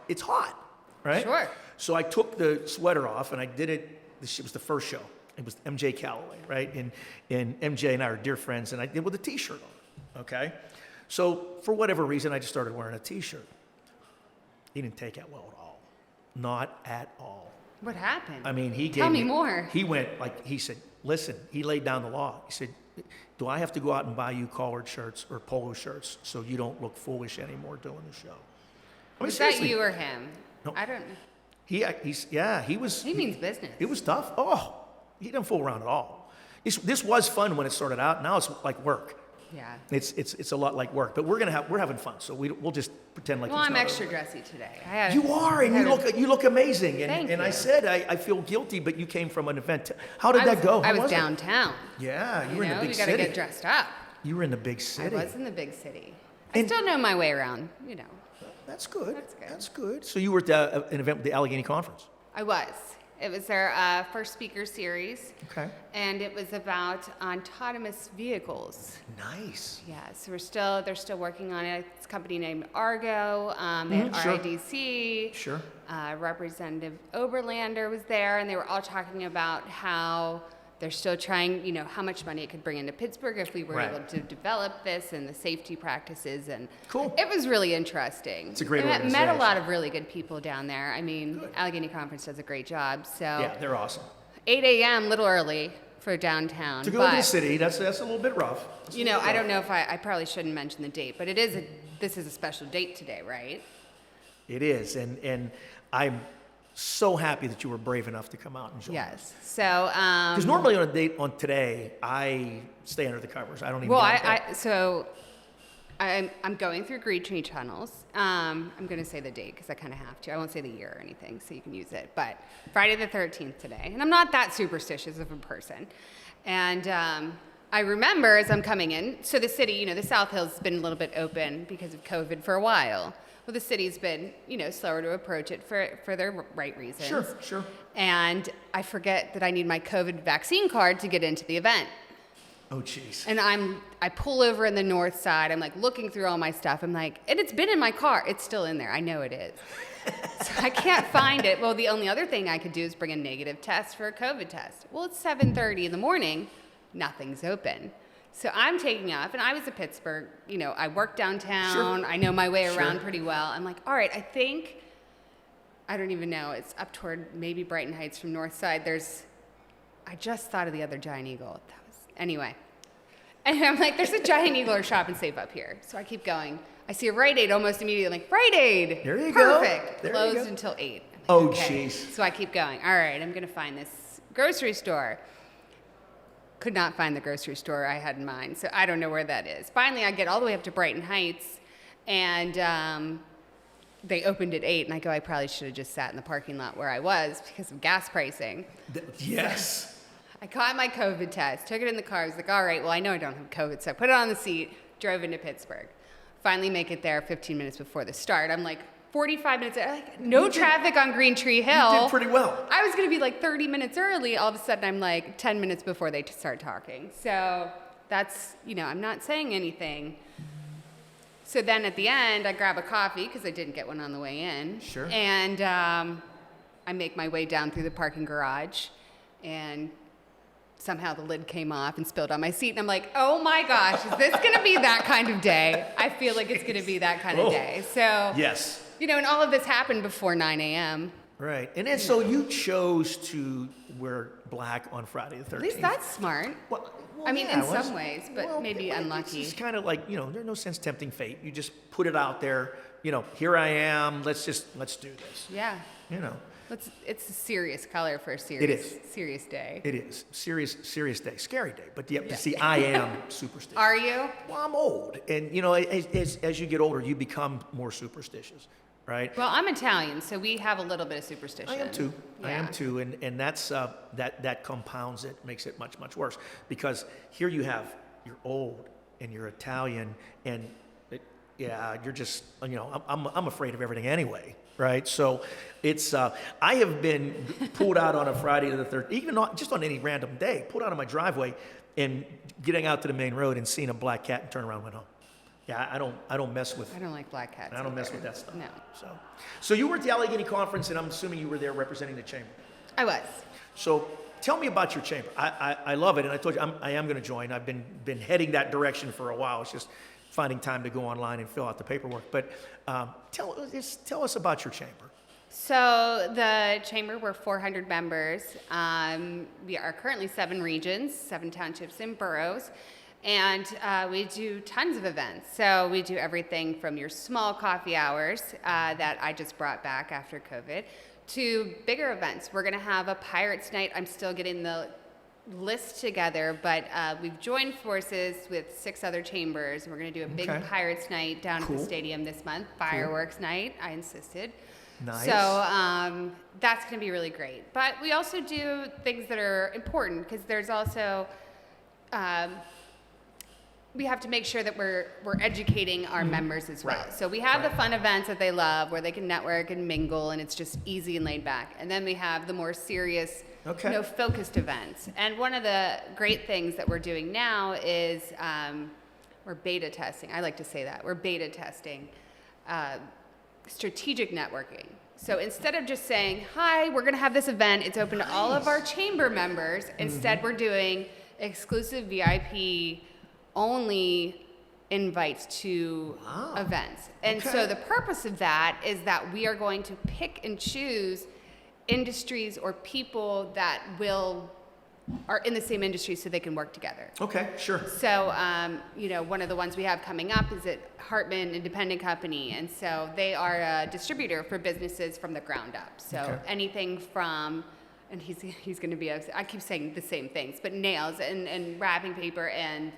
Speaker 1: it's hot, right?
Speaker 3: Sure.
Speaker 1: So I took the sweater off and I did it, it was the first show. It was MJ Calloway, right? And MJ and I are dear friends, and I did with a t-shirt on, okay? So for whatever reason, I just started wearing a t-shirt. He didn't take it well at all. Not at all.
Speaker 3: What happened?
Speaker 1: I mean, he gave
Speaker 3: Tell me more.
Speaker 1: He went, he said, listen, he laid down the law. He said, do I have to go out and buy you collared shirts or polo shirts so you don't look foolish anymore doing the show? I mean,
Speaker 3: Was that
Speaker 1: seriously.
Speaker 3: you or him?
Speaker 1: No.
Speaker 3: I don't know.
Speaker 1: He was.
Speaker 3: He means business.
Speaker 1: It was tough. Oh, he didn't fool around at all. This was fun when it started out. Now it's like work.
Speaker 3: Yeah.
Speaker 1: It's a lot like work, but we're having fun. So we'll just pretend like.
Speaker 3: Well,
Speaker 1: it's
Speaker 3: I'm
Speaker 1: not
Speaker 3: extra
Speaker 1: over.
Speaker 3: dressy today.
Speaker 1: You are, and you look amazing. And,
Speaker 3: Thank
Speaker 1: and I
Speaker 3: you.
Speaker 1: said I feel guilty, but you came from an event. How did that go? How
Speaker 3: I was
Speaker 1: it?
Speaker 3: downtown.
Speaker 1: Yeah, you were in the big
Speaker 3: You
Speaker 1: city.
Speaker 3: gotta get dressed up.
Speaker 1: You were in the big city.
Speaker 3: I was in the big city. I
Speaker 1: And-
Speaker 3: still know my way around,
Speaker 1: That's good.
Speaker 3: That's good.
Speaker 1: That's good. So you were at an event with the Allegheny Conference.
Speaker 3: I was. It was their first speaker series.
Speaker 1: Okay.
Speaker 3: And it was about autonomous vehicles.
Speaker 1: Nice.
Speaker 3: Yeah, so they're still working on it. It's a company named Argo. They had
Speaker 1: sure.
Speaker 3: RIDC.
Speaker 1: Sure.
Speaker 3: Representative Oberlander was there, and they were all talking about how they're still trying, how much money it could bring into Pittsburgh if we were
Speaker 1: Right.
Speaker 3: able to develop this and the safety practices. And
Speaker 1: Cool.
Speaker 3: it was really interesting.
Speaker 1: It's a great
Speaker 3: I met a
Speaker 1: organization.
Speaker 3: lot of really good people down there. I mean, Allegheny Conference does a great job. So
Speaker 1: Yeah, they're awesome.
Speaker 3: 8 a.m., little early for downtown.
Speaker 1: To go to the
Speaker 3: but-
Speaker 1: city, that's a little bit rough.
Speaker 3: I don't know if I probably shouldn't mention the date, but this is a special date today, right?
Speaker 1: It is, and I'm so happy that you were brave enough to come out and join.
Speaker 3: Yes. So,
Speaker 1: Because normally on a date on today, I stay under the covers. I don't even.
Speaker 3: well,
Speaker 1: get out there.
Speaker 3: I'm going through Green Tree Tunnels. I'm going to say the date because I kind of have to. I won't say the year or anything, so you can use it. But Friday the 13th today, and I'm not that superstitious of a person. And I remember as I'm coming in, so the city, the South Hill's been a little bit open because of COVID for a while. Well, the city's been, slower to approach it for their right reasons.
Speaker 1: Sure.
Speaker 3: And I forget that I need my COVID vaccine card to get into the event.
Speaker 1: Oh, jeez.
Speaker 3: And I pull over in the north side. I'm like looking through all my stuff. I'm like, and it's been in my car. It's still in there. I know it is. So I can't find it. Well, the only other thing I could do is bring a negative test for a COVID test. Well, it's 7:30 in the morning. Nothing's open. So I'm taking off, and I was at Pittsburgh. I work downtown.
Speaker 1: Sure.
Speaker 3: I know my way
Speaker 1: Sure.
Speaker 3: around pretty well. I'm like, all right, I don't even know. It's up toward maybe Brighton Heights from north side. I just thought of the other giant eagle. Anyway. And I'm like, there's a giant eagle or Shop and Save up here. So I keep going. I see a Rite Aid almost immediately. I'm like, Rite Aid.
Speaker 1: There you go.
Speaker 3: Perfect.
Speaker 1: There you
Speaker 3: Closed
Speaker 1: go.
Speaker 3: until 8. I'm like,
Speaker 1: Oh,
Speaker 3: okay.
Speaker 1: jeez.
Speaker 3: So I keep going. All right, I'm going to find this grocery store. Could not find the grocery store I had in mind. So I don't know where that is. Finally, I get all the way up to Brighton Heights, and they opened at 8. And I go, I probably should have just sat in the parking lot where I was because of gas pricing.
Speaker 1: Yes.
Speaker 3: I caught my COVID test, took it in the car. I was like, all right, well, I know I don't have COVID, so I put it on the seat, drove into Pittsburgh. Finally make it there 15 minutes before the start. I'm like, 45 minutes, like, no traffic on Green Tree Hill.
Speaker 1: You did pretty well.
Speaker 3: I was going to be like 30 minutes early. All of a sudden, I'm like 10 minutes before they start talking. So that's, I'm not saying anything. So then at the end, I grab a coffee because I didn't get one on the way in.
Speaker 1: Sure.
Speaker 3: And I make my way down through the parking garage, and somehow the lid came off and spilled on my seat. And I'm like, oh my gosh, is this going to be that kind of day? I feel like it's going to be that kind of day. So,
Speaker 1: yes.
Speaker 3: And all of this happened before 9 a.m.
Speaker 1: Right. And then so you chose to wear black on Friday the 13th.
Speaker 3: At least that's smart.
Speaker 1: Well,
Speaker 3: I mean,
Speaker 1: yeah,
Speaker 3: in some ways, but maybe unlucky.
Speaker 1: It's kind of like, there's no sense tempting fate. You just put it out there, here I am, let's do this.
Speaker 3: Yeah. It's a serious color for a serious day.
Speaker 1: It is. Serious day. Scary day. But you see, I am superstitious.
Speaker 3: Are you?
Speaker 1: Well, I'm old. And, as you get older, you become more superstitious, right?
Speaker 3: Well, I'm Italian, so we have a little bit of superstition.
Speaker 1: I am too.
Speaker 3: Yeah.
Speaker 1: I am too. And that's, that compounds it, makes it much, much worse. Because here you're old and you're Italian and, you're just, I'm afraid of everything anyway. Right, so it's. I have been pulled out on a Friday the 13th, even not just on any random day. Pulled out of my driveway and getting out to the main road and seeing a black cat and turn around and went home. Yeah, I don't mess with.
Speaker 3: I don't like black cats.
Speaker 1: I don't mess with that stuff.
Speaker 3: No.
Speaker 1: So you were at the Allegheny conference, and I'm assuming you were there representing the chamber.
Speaker 3: I was.
Speaker 1: So tell me about your chamber. I love it, and I told you I am going to join. I've been heading that direction for a while. It's just finding time to go online and fill out the paperwork. But tell us about your chamber.
Speaker 3: So the chamber, we're 400 members. We are currently 7 regions, 7 townships and boroughs. And we do tons of events. So we do everything from your small coffee hours that I just brought back after COVID to bigger events. We're going to have a Pirates Night. I'm still getting the list together, but we've joined forces with 6 other chambers. We're going to do a big Pirates Night down at the stadium this month. Fireworks night, I insisted.
Speaker 1: Nice.
Speaker 3: So that's going to be really great. But we also do things that are important because there's also we have to make sure that we're educating our members as well.
Speaker 1: Right.
Speaker 3: So we have the fun events that they love where they can network and mingle and it's just easy and laid back. And then we have the more serious, focused events. And one of the great things that we're doing now is we're beta testing. I like to say that. We're beta testing strategic networking. So instead of just saying, hi, we're going to have this event, it's open to all of our chamber members. Instead, we're doing exclusive VIP only invites to events. And so the purpose of that is that we are going to pick and choose industries or people that are in the same industry so they can work together.
Speaker 1: Okay, sure.
Speaker 3: So, one of the ones we have coming up is at Hartman Independent Company. And so they are a distributor for businesses from the ground up. So anything from, and he's going to be, I keep saying the same things, but nails and wrapping paper and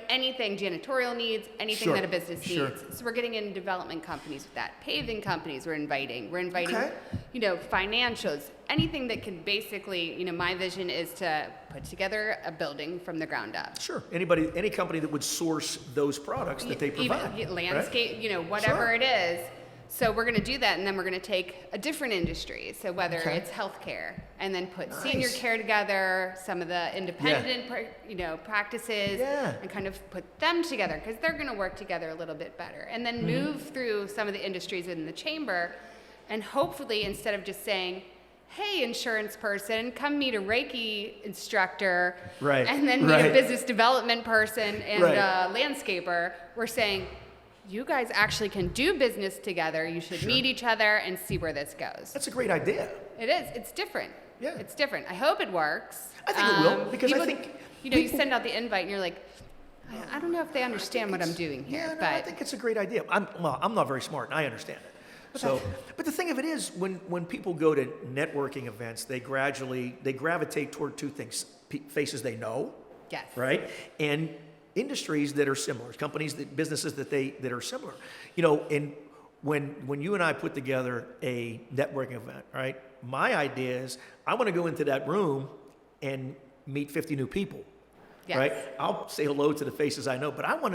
Speaker 3: anything janitorial needs, anything that a business needs. So we're getting in development companies with that. Paving companies we're inviting, financials, anything that can basically, my vision is to put together a building from the ground up.
Speaker 1: Sure. Any company that would source those products that they provide.
Speaker 3: Even landscape, whatever it is. So we're going to do that, and then we're going to take a different industry. So whether it's healthcare, and then put senior care together, some of the independent, practices, and kind of put them together because they're going to work together a little bit better. And then move through some of the industries in the chamber, and hopefully instead of just saying, hey, insurance person, come meet a Reiki instructor, and then meet a business development person and a landscaper, we're saying, you guys actually can do business together. You should meet each other and see where this goes.
Speaker 1: That's a great idea.
Speaker 3: It is. It's different.
Speaker 1: Yeah.
Speaker 3: It's different. I hope it works.
Speaker 1: I think it will, because I think
Speaker 3: you send out the invite and you're like, I don't know if they understand what I'm doing here.
Speaker 1: Yeah, no, I think it's a great idea. I'm not very smart, and I understand it. So, but the thing of it is, when people go to networking events, they gravitate toward 2 things: faces they know, right, and industries that are similar, businesses that are similar. And when you and I put together a networking event, right? My idea is I want to go into that room and meet 50 new people.
Speaker 3: Yes.
Speaker 1: right? I'll say hello to the faces I know, but I want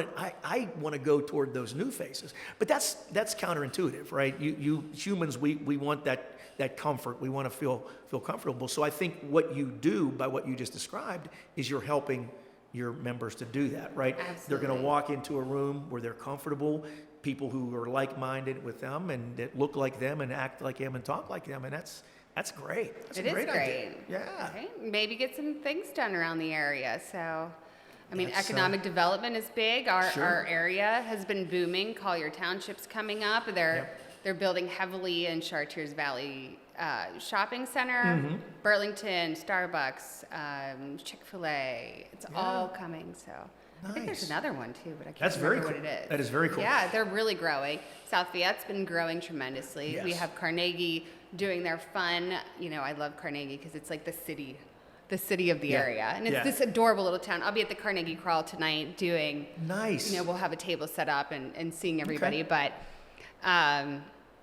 Speaker 1: to go toward those new faces. But that's counterintuitive, right? You humans, we want that comfort. We want to feel comfortable. So I think what you do by what you just described is you're helping your members to do that, right?
Speaker 3: Absolutely.
Speaker 1: They're going to walk into a room where they're comfortable, people who are like-minded with them and that look like them and act like them and talk like them, and that's great. That's
Speaker 3: It
Speaker 1: a
Speaker 3: is
Speaker 1: great
Speaker 3: great.
Speaker 1: idea. Yeah.
Speaker 3: Okay. Maybe get some things done around the area. So, I mean,
Speaker 1: That's,
Speaker 3: economic development is big. Our
Speaker 1: Sure.
Speaker 3: area has been booming. Collier Township's coming up. They're building heavily in Chartiers Valley Shopping Center,
Speaker 1: Mm-hmm.
Speaker 3: Burlington, Starbucks, Chick-fil-A. It's all coming. So I think there's
Speaker 1: Nice.
Speaker 3: another one too, but I can't
Speaker 1: That's very
Speaker 3: remember
Speaker 1: cool.
Speaker 3: what it is.
Speaker 1: That is very cool.
Speaker 3: Yeah, they're really growing. South Fayette's been growing tremendously. We
Speaker 1: Yes.
Speaker 3: have Carnegie doing their fun. You know, I love Carnegie because it's like the city of the
Speaker 1: Yeah.
Speaker 3: area, and it's
Speaker 1: Yeah.
Speaker 3: this adorable little town. I'll be at the Carnegie Crawl tonight doing.
Speaker 1: Nice.
Speaker 3: You know, we'll have a table set up and seeing everybody,
Speaker 1: Okay.
Speaker 3: but.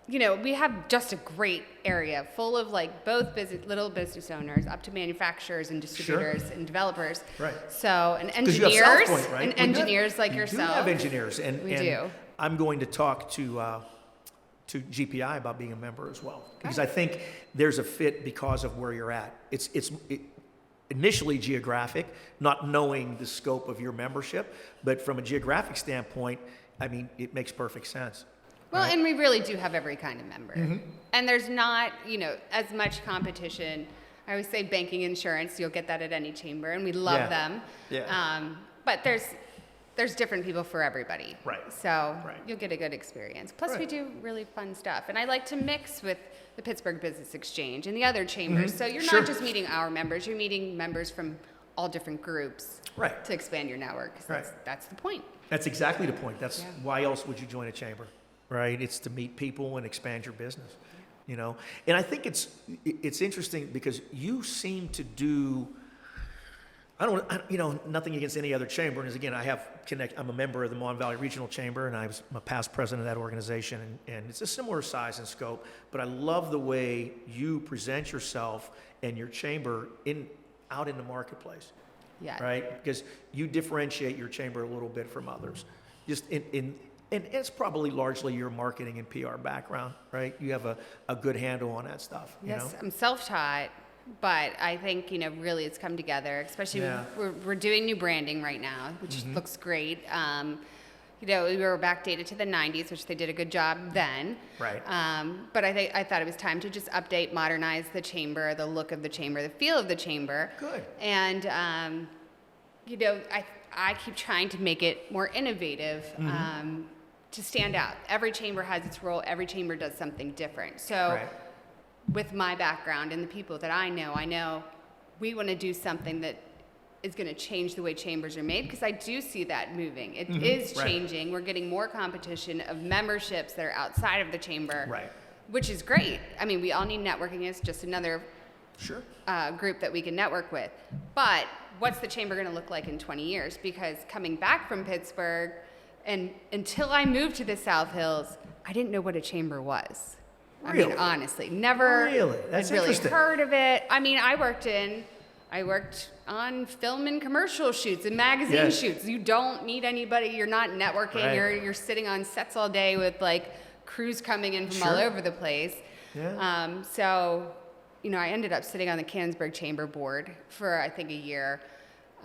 Speaker 3: You know, we have just a great area full of like both little business owners up to manufacturers and distributors and developers.
Speaker 1: Right.
Speaker 3: So, and
Speaker 1: 'Cause you have South
Speaker 3: engineers,
Speaker 1: Point, right?
Speaker 3: and
Speaker 1: Well, you have-
Speaker 3: engineers like
Speaker 1: you
Speaker 3: yourself.
Speaker 1: do have engineers, and
Speaker 3: We
Speaker 1: and
Speaker 3: do.
Speaker 1: I'm going to talk to GPI about being a member as well, because I think there's a fit because of where you're at. It's initially geographic, not knowing the scope of your membership, but from a geographic standpoint, I mean, it makes perfect sense.
Speaker 3: Well,
Speaker 1: right?
Speaker 3: and we really do have every kind of member.
Speaker 1: Mm-hmm.
Speaker 3: And there's not, you know, as much competition. I always say banking, insurance, you'll get that at any chamber, and we love
Speaker 1: Yeah.
Speaker 3: them.
Speaker 1: Yeah.
Speaker 3: But there's different people for everybody.
Speaker 1: Right.
Speaker 3: So
Speaker 1: Right.
Speaker 3: you'll get a good experience. Plus, we
Speaker 1: Right.
Speaker 3: do really fun stuff. And I like to mix with the Pittsburgh Business Exchange and the other chambers. So you're
Speaker 1: Sure.
Speaker 3: not just meeting our members, you're meeting members from all different groups
Speaker 1: Right.
Speaker 3: to expand your network. 'Cause
Speaker 1: Right.
Speaker 3: That's the point.
Speaker 1: That's exactly the point. That's
Speaker 3: Yeah.
Speaker 1: why else would you join a chamber, right? It's to meet people and expand your business, you know. And I think it's interesting because you seem to do. You know, nothing against any other chamber. And as again, I'm a member of the Mon Valley Regional Chamber, and I'm a past president of that organization, and it's a similar size and scope. But I love the way you present yourself and your chamber out in the marketplace.
Speaker 3: Yeah.
Speaker 1: Right? Because you differentiate your chamber a little bit from others. Just and it's probably largely your marketing and PR background, right? You have a good handle on that stuff. You
Speaker 3: Yes,
Speaker 1: know?
Speaker 3: I'm self-taught, but I think, you know, really it's come together, especially
Speaker 1: Yeah.
Speaker 3: we're doing new branding right now, which looks great. You know, we were backdated to the 90s, which they did a good job then.
Speaker 1: Right.
Speaker 3: But I thought it was time to just update, modernize the chamber, the look of the chamber, the feel of the chamber.
Speaker 1: Good.
Speaker 3: And, you know, I keep trying to make it more innovative to stand out. Every chamber has its role. Every chamber does something different. So
Speaker 1: Right.
Speaker 3: with my background and the people that I know we want to do something that is going to change the way chambers are made, because I do see that moving. It is
Speaker 1: Right.
Speaker 3: changing. We're getting more competition of memberships that are outside of the chamber,
Speaker 1: Right.
Speaker 3: which is great. I mean, we all need networking. It's just another
Speaker 1: Sure.
Speaker 3: group that we can network with. But what's the chamber going to look like in 20 years? Because coming back from Pittsburgh, and until I moved to the South Hills, I didn't know what a chamber was. I
Speaker 1: Really?
Speaker 3: mean, honestly, never
Speaker 1: Really? That's
Speaker 3: had really
Speaker 1: interesting.
Speaker 3: heard of it. I mean, I worked on film and commercial shoots and magazine
Speaker 1: Yes.
Speaker 3: shoots. You don't meet anybody. You're not networking.
Speaker 1: Right.
Speaker 3: You're sitting on sets all day with like crews coming in from all
Speaker 1: Sure.
Speaker 3: over the place.
Speaker 1: Yeah.
Speaker 3: So, you know, I ended up sitting on the Canonsburg Chamber Board for I think a year.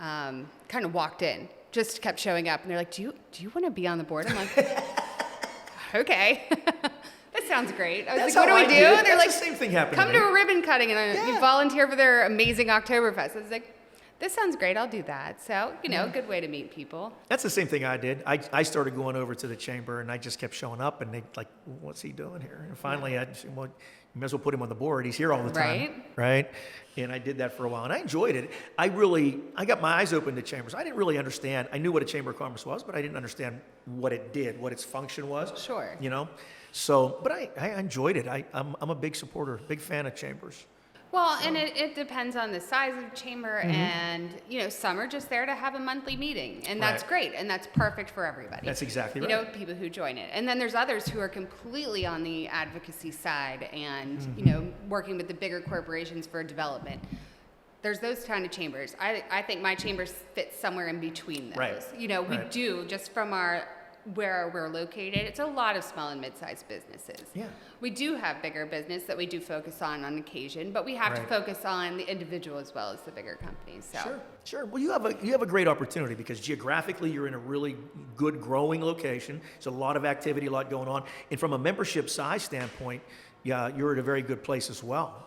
Speaker 3: Kind of walked in, just kept showing up, and they're like, "Do you want to be on the board?" I'm like, "Okay." That sounds great. I was
Speaker 1: That's
Speaker 3: like, what do
Speaker 1: how
Speaker 3: we
Speaker 1: I
Speaker 3: do?
Speaker 1: did it.
Speaker 3: And they're
Speaker 1: That's
Speaker 3: like,
Speaker 1: the same thing happened
Speaker 3: come
Speaker 1: to
Speaker 3: to
Speaker 1: me.
Speaker 3: a ribbon cutting and
Speaker 1: Yeah.
Speaker 3: you volunteer for their amazing Oktoberfest. I was like, this sounds great. I'll do that. So, you know, good way to meet people.
Speaker 1: That's the same thing I did. I started going over to the chamber, and I just kept showing up, and they like, what's he doing here? And finally, I said, well, you may as well put him on the board. He's here all the time, right? And I did that for a while, and I enjoyed it. I got my eyes open to chambers. I didn't really understand. I knew what a chamber of commerce was, but I didn't understand what it did, what its function was.
Speaker 3: Sure.
Speaker 1: You know, so but I enjoyed it. I'm a big supporter, big fan of chambers.
Speaker 3: Well, and it depends on the size of the chamber, and, you know, some are just there to have a monthly meeting, and that's
Speaker 1: Right.
Speaker 3: great, and that's perfect for everybody.
Speaker 1: That's exactly
Speaker 3: You
Speaker 1: right.
Speaker 3: know, people who join it. And then there's others who are completely on the advocacy side and, you know, working with the bigger corporations for development. there's those kind of chambers. I think my chambers fit somewhere in between those.
Speaker 1: Right.
Speaker 3: We
Speaker 1: Right.
Speaker 3: do, just from where we're located, it's a lot of small and mid-sized businesses.
Speaker 1: Yeah.
Speaker 3: We do have bigger business that we do focus on occasion, but we have to
Speaker 1: Right.
Speaker 3: focus on the individual as well as the bigger companies. So.
Speaker 1: Sure. Well, you have a great opportunity because geographically you're in a really good growing location. There's a lot of activity, a lot going on, and from a membership size standpoint, yeah, you're at a very good place as well.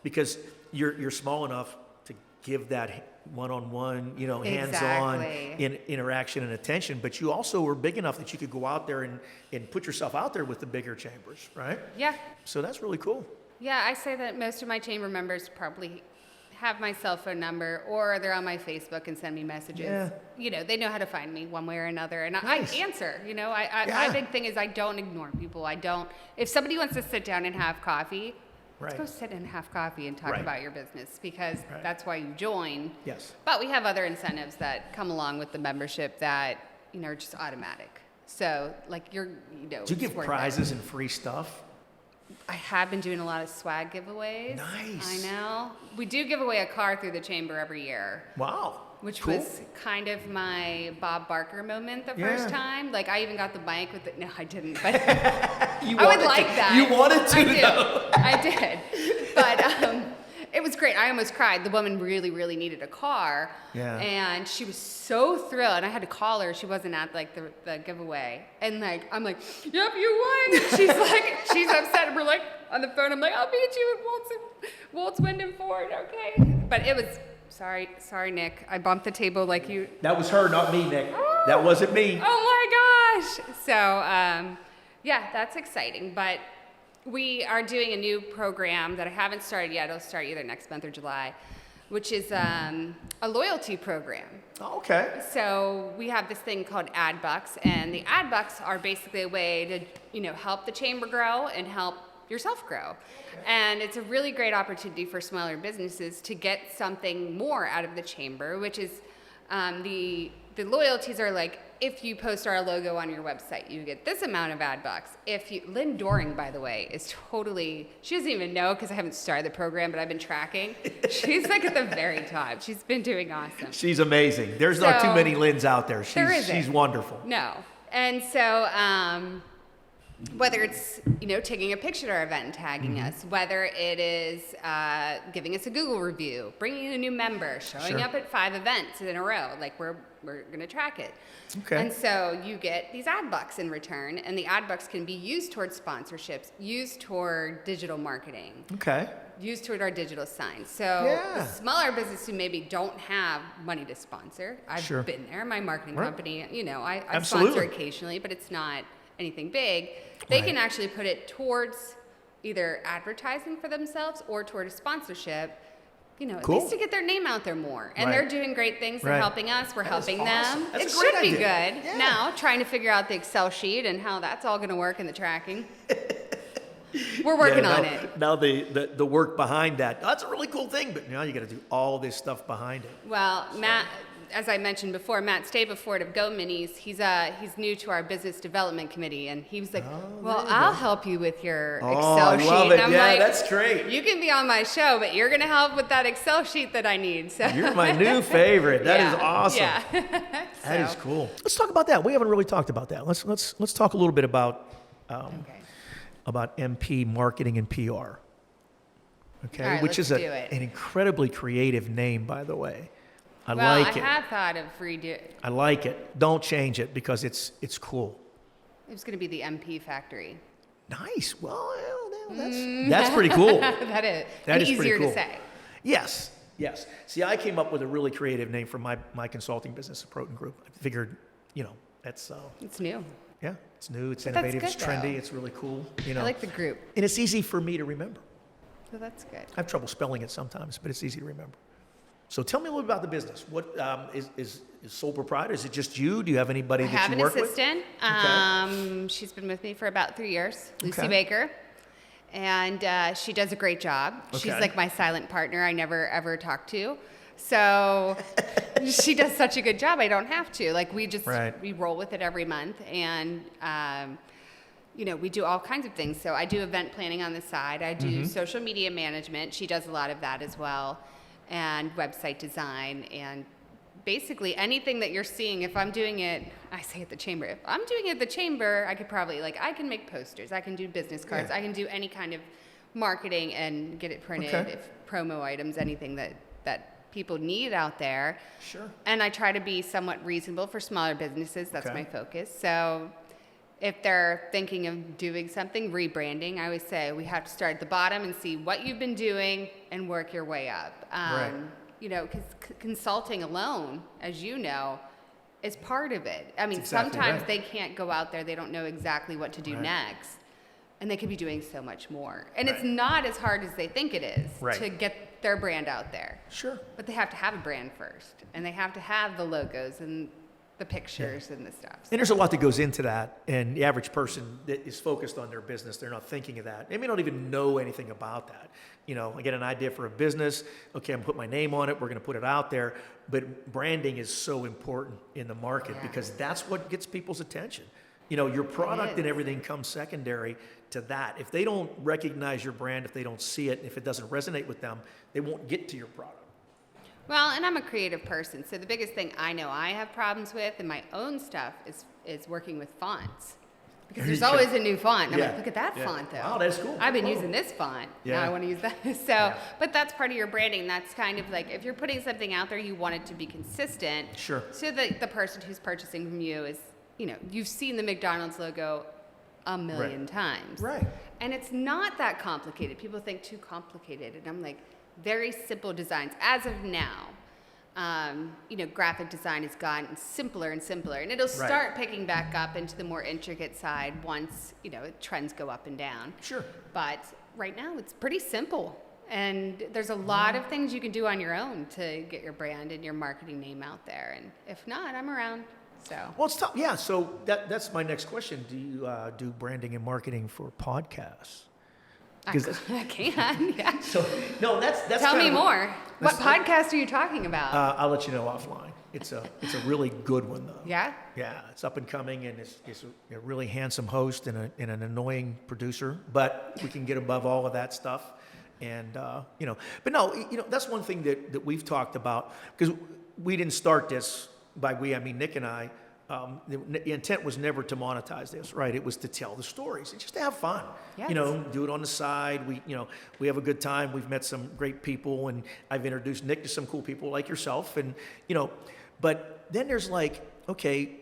Speaker 1: Because you're small enough to give that one-on-one, hands-on
Speaker 3: Exactly.
Speaker 1: interaction and attention, but you also were big enough that you could go out there and put yourself out there with the bigger chambers, right?
Speaker 3: Yeah.
Speaker 1: So that's really cool.
Speaker 3: Yeah, I say that most of my chamber members probably have my cell phone number or they're on my Facebook and send me messages.
Speaker 1: Yeah.
Speaker 3: They know how to find me one way or another. And
Speaker 1: Nice.
Speaker 3: I answer,
Speaker 1: Yeah.
Speaker 3: my big thing is I don't ignore people. If somebody wants to sit down and have coffee,
Speaker 1: Right.
Speaker 3: let's go sit and have coffee and talk
Speaker 1: Right.
Speaker 3: about your business because
Speaker 1: Right.
Speaker 3: that's why you join.
Speaker 1: Yes.
Speaker 3: But we have other incentives that come along with the membership that, are just automatic. So like
Speaker 1: Do you
Speaker 3: it's
Speaker 1: give
Speaker 3: worth it.
Speaker 1: prizes and free stuff?
Speaker 3: I have been doing a lot of swag giveaways.
Speaker 1: Nice.
Speaker 3: I know. We do give away a car through the chamber every year,
Speaker 1: Wow.
Speaker 3: which
Speaker 1: Cool.
Speaker 3: was kind of my Bob Barker moment the
Speaker 1: Yeah.
Speaker 3: first time. Like I even got the mic with it. No, I didn't. But
Speaker 1: You
Speaker 3: I would
Speaker 1: wanted
Speaker 3: like
Speaker 1: to-
Speaker 3: that.
Speaker 1: You wanted to,
Speaker 3: I do.
Speaker 1: though.
Speaker 3: I did. But it was great. I almost cried. The woman really, really needed a car.
Speaker 1: Yeah.
Speaker 3: And she was so thrilled. And I had to call her. She wasn't at like the giveaway. And I'm like, yep, you won. And she's upset. And we're like on the phone. I'm like, I'll beat you at Waltz Wyndham Ford. Okay. But it was, sorry, Nick. I bumped the table like you.
Speaker 1: That was her, not me, Nick. That wasn't me.
Speaker 3: Oh my gosh. So, yeah, that's exciting. But we are doing a new program that I haven't started yet. It'll start either next month or July, which is a loyalty program.
Speaker 1: Oh, okay.
Speaker 3: So we have this thing called ad bucks, and the ad bucks are basically a way to, help the chamber grow and help yourself grow. And it's a really great opportunity for smaller businesses to get something more out of the chamber, which is the loyalties are like, if you post our logo on your website, you get this amount of ad bucks. Lynn Doring, by the way, is she doesn't even know because I haven't started the program, but I've been tracking. She's like at the very top. She's been doing awesome.
Speaker 1: She's amazing. There's not too many Lyns out there.
Speaker 3: There isn't.
Speaker 1: She's wonderful.
Speaker 3: No. And so whether it's, taking a picture at our event and tagging us, whether it is giving us a Google review, bringing in a new member, showing
Speaker 1: Sure.
Speaker 3: up at 5 events in a row, like we're going to track it.
Speaker 1: Okay.
Speaker 3: And so you get these ad bucks in return, and the ad bucks can be used towards sponsorships, used toward digital marketing,
Speaker 1: Okay.
Speaker 3: used toward our digital signs. So
Speaker 1: Yeah.
Speaker 3: the smaller business who maybe don't have money to sponsor, I've
Speaker 1: Sure.
Speaker 3: been there. My marketing
Speaker 1: Right.
Speaker 3: company, I
Speaker 1: Absolutely.
Speaker 3: sponsor occasionally, but it's not anything big. They can
Speaker 1: Right.
Speaker 3: actually put it towards either advertising for themselves or toward a sponsorship. At
Speaker 1: Cool.
Speaker 3: least to get their name out there more. And
Speaker 1: Right.
Speaker 3: they're doing great things. They're
Speaker 1: Right.
Speaker 3: helping us. We're
Speaker 1: That is
Speaker 3: helping
Speaker 1: awesome.
Speaker 3: them.
Speaker 1: That's
Speaker 3: It
Speaker 1: a great
Speaker 3: should be
Speaker 1: idea.
Speaker 3: good.
Speaker 1: Yeah.
Speaker 3: Now, trying to figure out the Excel sheet and how that's all going to work in the tracking. We're working on it.
Speaker 1: Now the work behind that. That's a really cool thing, but now you got to do all this stuff behind it.
Speaker 3: Well, Matt, as I mentioned before, Matt Stableford of Go Minis, he's new to our business development committee, and he was like, well, I'll help you with your Excel sheet.
Speaker 1: I love it.
Speaker 3: And I'm
Speaker 1: Yeah,
Speaker 3: like,
Speaker 1: that's great.
Speaker 3: You can be on my show, but you're going to help with that Excel sheet that I need. So
Speaker 1: You're my new favorite. That is
Speaker 3: Yeah,
Speaker 1: awesome.
Speaker 3: Yeah.
Speaker 1: That is
Speaker 3: So,
Speaker 1: cool. Let's talk about that. We haven't really talked about that. Let's talk a little bit about
Speaker 3: Okay.
Speaker 1: about MP marketing and PR. Okay,
Speaker 3: All right,
Speaker 1: which
Speaker 3: let's
Speaker 1: is
Speaker 3: do it.
Speaker 1: an incredibly creative name, by the way. I
Speaker 3: Well,
Speaker 1: like
Speaker 3: I
Speaker 1: it.
Speaker 3: have thought of redo.
Speaker 1: I like it. Don't change it because it's cool.
Speaker 3: It was going to be the MP factory.
Speaker 1: Nice. Well, that's pretty cool.
Speaker 3: That is.
Speaker 1: That is
Speaker 3: easier
Speaker 1: pretty cool.
Speaker 3: to say.
Speaker 1: Yes. See, I came up with a really creative name for my consulting business, Protin Group. I figured, that's
Speaker 3: It's new.
Speaker 1: yeah, it's new, it's
Speaker 3: But that's
Speaker 1: innovative, it's
Speaker 3: good,
Speaker 1: trendy,
Speaker 3: though.
Speaker 1: it's really cool.
Speaker 3: I like the group.
Speaker 1: And it's easy for me to remember.
Speaker 3: So that's good.
Speaker 1: I have trouble spelling it sometimes, but it's easy to remember. So tell me a little about the business. What is sole proprietor? Is it just you? Do you have anybody
Speaker 3: I
Speaker 1: that
Speaker 3: have
Speaker 1: you
Speaker 3: an
Speaker 1: work
Speaker 3: assistant. She's been with me for about 3 years, Lucy
Speaker 1: Okay.
Speaker 3: Baker. And she does a great job. She's
Speaker 1: Okay.
Speaker 3: like my silent partner I never ever talk to. So she does such a good job, I don't have to. Like we roll with it every month. And, we do all kinds of things. So I do event planning on the side. I do social media management. She does a lot of that as well. and website design, and basically anything that you're seeing. If I'm doing it, I say at the chamber, if I'm doing it at the chamber, I could probably, like, I can make posters, I can do business cards, I can do any kind of marketing and get it printed, if promo items, anything that people need out there.
Speaker 1: Sure.
Speaker 3: And I try to be somewhat reasonable for smaller businesses. That's my focus. So if they're thinking of doing something, rebranding, I always say we have to start at the bottom and see what you've been doing and work your way up. You know, because consulting alone, as you know, is part of it. I mean, sometimes they can't go out there, they don't know exactly what to do next, and they could be doing so much more. And it's not as hard as they think it is to get their brand out there.
Speaker 1: Sure.
Speaker 3: But they have to have a brand first, and they have to have the logos and the pictures and the stuff.
Speaker 1: And there's a lot that goes into that, and the average person that is focused on their business, they're not thinking of that. They may not even know anything about that. You know, I get an idea for a business, okay, I'm gonna put my name on it, we're gonna put it out there, but branding is so important in the market because that's what gets people's attention. You know, your product and everything comes secondary to that. If they don't recognize your brand, if they don't see it, if it doesn't resonate with them, they won't get to your product.
Speaker 3: Well, and I'm a creative person, so the biggest thing I know I have problems with in my own stuff is working with fonts. Because there's always a new font. And I'm like, look at that font, though.
Speaker 1: Wow, that's cool.
Speaker 3: I've been using this font. Now I want to use that. So, but that's part of your branding. That's kind of like, if you're putting something out there, you want it to be consistent.
Speaker 1: Sure.
Speaker 3: So that the person who's purchasing from you is, you know, you've seen the McDonald's logo a million times.
Speaker 1: Right.
Speaker 3: And it's not that complicated. People think too complicated. And I'm like, very simple designs. As of now, you know, graphic design has gotten simpler and simpler, and it'll start picking back up into the more intricate side once, you know, trends go up and down.
Speaker 1: Sure.
Speaker 3: But right now, it's pretty simple, and there's a lot of things you can do on your own to get your brand and your marketing name out there. And if not, I'm around. So.
Speaker 1: Well, it's tough. Yeah. So that's my next question. Do you do branding and marketing for podcasts?
Speaker 3: I can, yeah.
Speaker 1: So no, that's
Speaker 3: Tell me more. What podcast are you talking about?
Speaker 1: I'll let you know offline. It's a really good one though.
Speaker 3: Yeah.
Speaker 1: Yeah, it's up and coming, and it's a really handsome host and an annoying producer, but we can get above all of that stuff, and you know. But no, you know, that's one thing that we've talked about, because we didn't start this. By we, I mean Nick and I. The intent was never to monetize this, right? It was to tell the stories and just to have fun.
Speaker 3: Yes.
Speaker 1: You know, do it on the side. We have a good time. We've met some great people, and I've introduced Nick to some cool people like yourself, and you know. But then there's like, okay,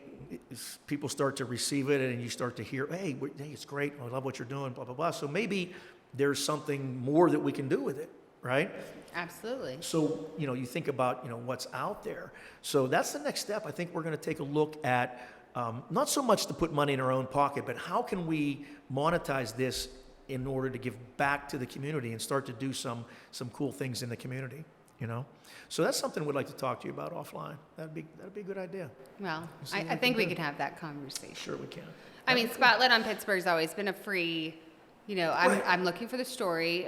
Speaker 1: people start to receive it, and you start to hear, hey, it's great. I love what you're doing, blah blah blah. So maybe there's something more that we can do with it, right?
Speaker 3: Absolutely.
Speaker 1: So, you know, you think about, you know, what's out there. So that's the next step. I think we're going to take a look at not so much to put money in our own pocket, but how can we monetize this in order to give back to the community and start to do some cool things in the community, you know? So that's something we'd like to talk to you about offline. That'd be a good idea.
Speaker 3: Well, I think we can have that conversation.
Speaker 1: Sure we can.
Speaker 3: I mean, Spotlight on Pittsburgh's always been a free, you know, I'm looking for the story.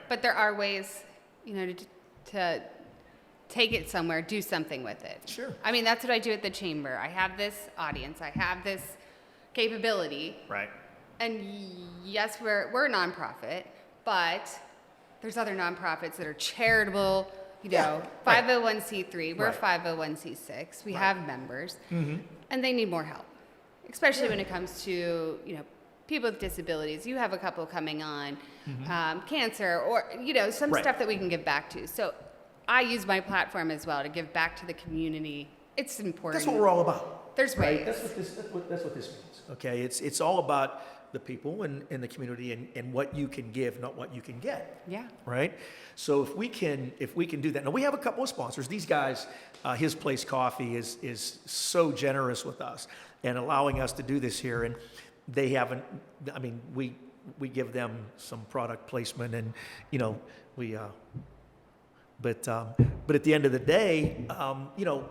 Speaker 3: But there are ways, you know, to take it somewhere, do something with it.
Speaker 1: Sure.
Speaker 3: I mean, that's what I do at the chamber. I have this audience. I have this capability.
Speaker 1: Right.
Speaker 3: And yes, we're a nonprofit, but there's other nonprofits that are charitable, you know, 501c3. We're 501c6. We have members, and they need more help, especially when it comes to, you know, people with disabilities. You have a couple coming on, cancer, or, you know, some stuff that we can give back to. So I use my platform as well to give back to the community. It's important.
Speaker 1: That's what we're all about.
Speaker 3: There's ways.
Speaker 1: Right? That's what this means. Okay, it's all about the people and the community and what you can give, not what you can get.
Speaker 3: Yeah.
Speaker 1: Right. So if we can do that. Now we have a couple of sponsors. These guys, His Place Coffee is so generous with us and allowing us to do this here. And they haven't. I mean, we give them some product placement, and you know we. But at the end of the day, you know,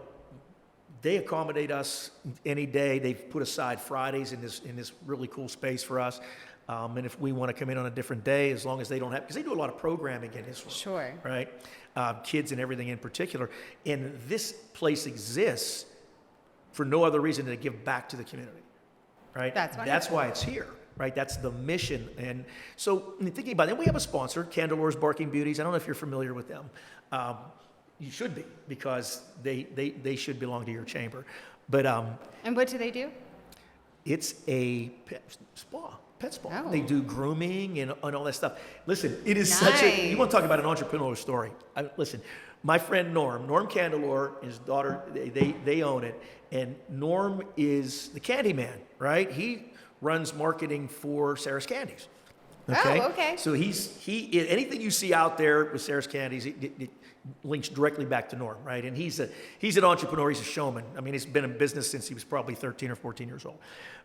Speaker 1: they accommodate us any day. They've put aside Fridays in this really cool space for us. And if we want to come in on a different day, as long as they don't have, because they do a lot of programming in this one.
Speaker 3: Sure.
Speaker 1: Right? Kids and everything in particular. And this place exists for no other reason than to give back to the community. Right? That's why it's here. Right? That's the mission. And so thinking about it, we have a sponsor, Candelor's Barking Beauties. I don't know if you're familiar with them. you should be, because they should belong to your chamber. But
Speaker 3: And what do they do?
Speaker 1: it's a pet spa.
Speaker 3: Oh.
Speaker 1: They do grooming and all that stuff. Listen, it is such a, you want to talk about an entrepreneurial story. Listen, my friend Norm Candelore, his daughter, they own it. And Norm is the candy man, right? He runs marketing for Sarah's Candies. Okay?
Speaker 3: Oh, okay.
Speaker 1: So anything you see out there with Sarah's Candies, it links directly back to Norm, right? And he's an entrepreneur, he's a showman. I mean, he's been in business since he was probably 13 or 14 years old.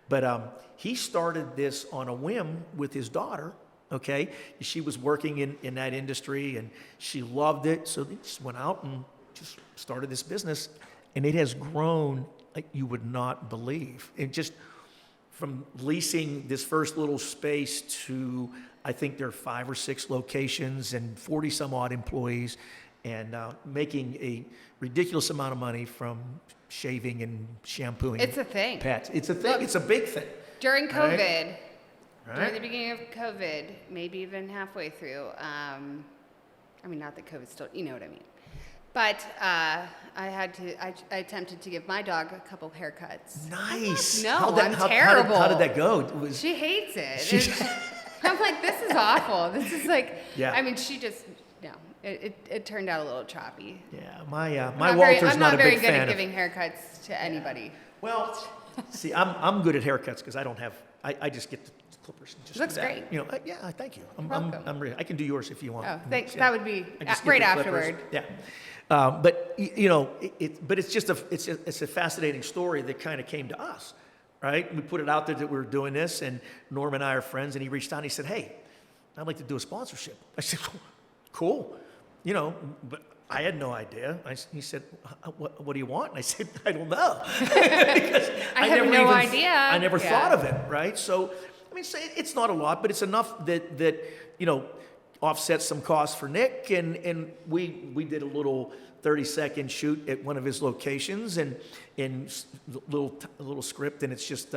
Speaker 1: But he started this on a whim with his daughter, okay? She was working in that industry, and she loved it, so they just went out and just started this business, and it has grown like you would not believe. It just, from leasing this first little space to, I think there are 5 or 6 locations and 40 some odd employees, and making a ridiculous amount of money from shaving and shampooing.
Speaker 3: It's a thing.
Speaker 1: Pets. It's a thing.
Speaker 3: Look,
Speaker 1: it's a big thing.
Speaker 3: During COVID,
Speaker 1: Right?
Speaker 3: during the beginning of COVID, maybe even halfway through, I mean, not that COVID still, you know what I mean. But I attempted to give my dog a couple haircuts.
Speaker 1: Nice.
Speaker 3: No, I'm terrible.
Speaker 1: How did that go?
Speaker 3: She hates it. I'm like, this is awful. This is like,
Speaker 1: Yeah.
Speaker 3: I mean, she just, no, it turned out a little choppy.
Speaker 1: Yeah, my Walter's
Speaker 3: I'm
Speaker 1: not a
Speaker 3: very
Speaker 1: big
Speaker 3: good
Speaker 1: fan
Speaker 3: at
Speaker 1: of.
Speaker 3: giving haircuts to anybody.
Speaker 1: Well, see, I'm good at haircuts because I don't have. I just get the clippers and just
Speaker 3: Looks
Speaker 1: do that.
Speaker 3: great.
Speaker 1: You know, thank you.
Speaker 3: Welcome.
Speaker 1: I'm ready. I can do yours if you want.
Speaker 3: Oh, thanks.
Speaker 1: Yeah.
Speaker 3: That would be
Speaker 1: I just get
Speaker 3: right
Speaker 1: the clippers.
Speaker 3: afterward.
Speaker 1: Yeah. But you know, but it's just it's a fascinating story that kind of came to us, right? We put it out there that we were doing this, and Norm and I are friends, and he reached out and he said, "Hey, I'd like to do a sponsorship." I said, "Cool," you know, but I had no idea. He said, what do you want? And I said, I don't know. Because
Speaker 3: I have no idea.
Speaker 1: I never
Speaker 3: Yeah.
Speaker 1: thought of it, right? So, I mean, it's not a lot, but it's enough that you know, offsets some costs for Nick. And we did a little 30-second shoot at one of his locations, and a little script, and it's just,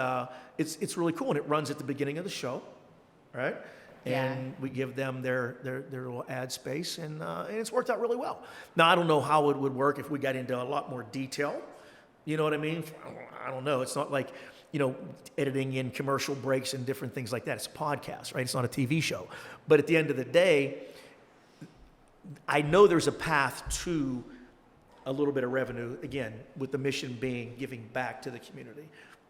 Speaker 1: it's really cool. And it runs at the beginning of the show, right?
Speaker 3: Yeah.
Speaker 1: And we give them their little ad space, and it's worked out really well. Now, I don't know how it would work if we got into a lot more detail. You know what I mean? I don't know. It's not like, you know, editing in commercial breaks and different things like that. It's a podcast, right? It's not a TV show. But at the end of the day, I know there's a path to a little bit of revenue, again, with the mission being giving back to the community.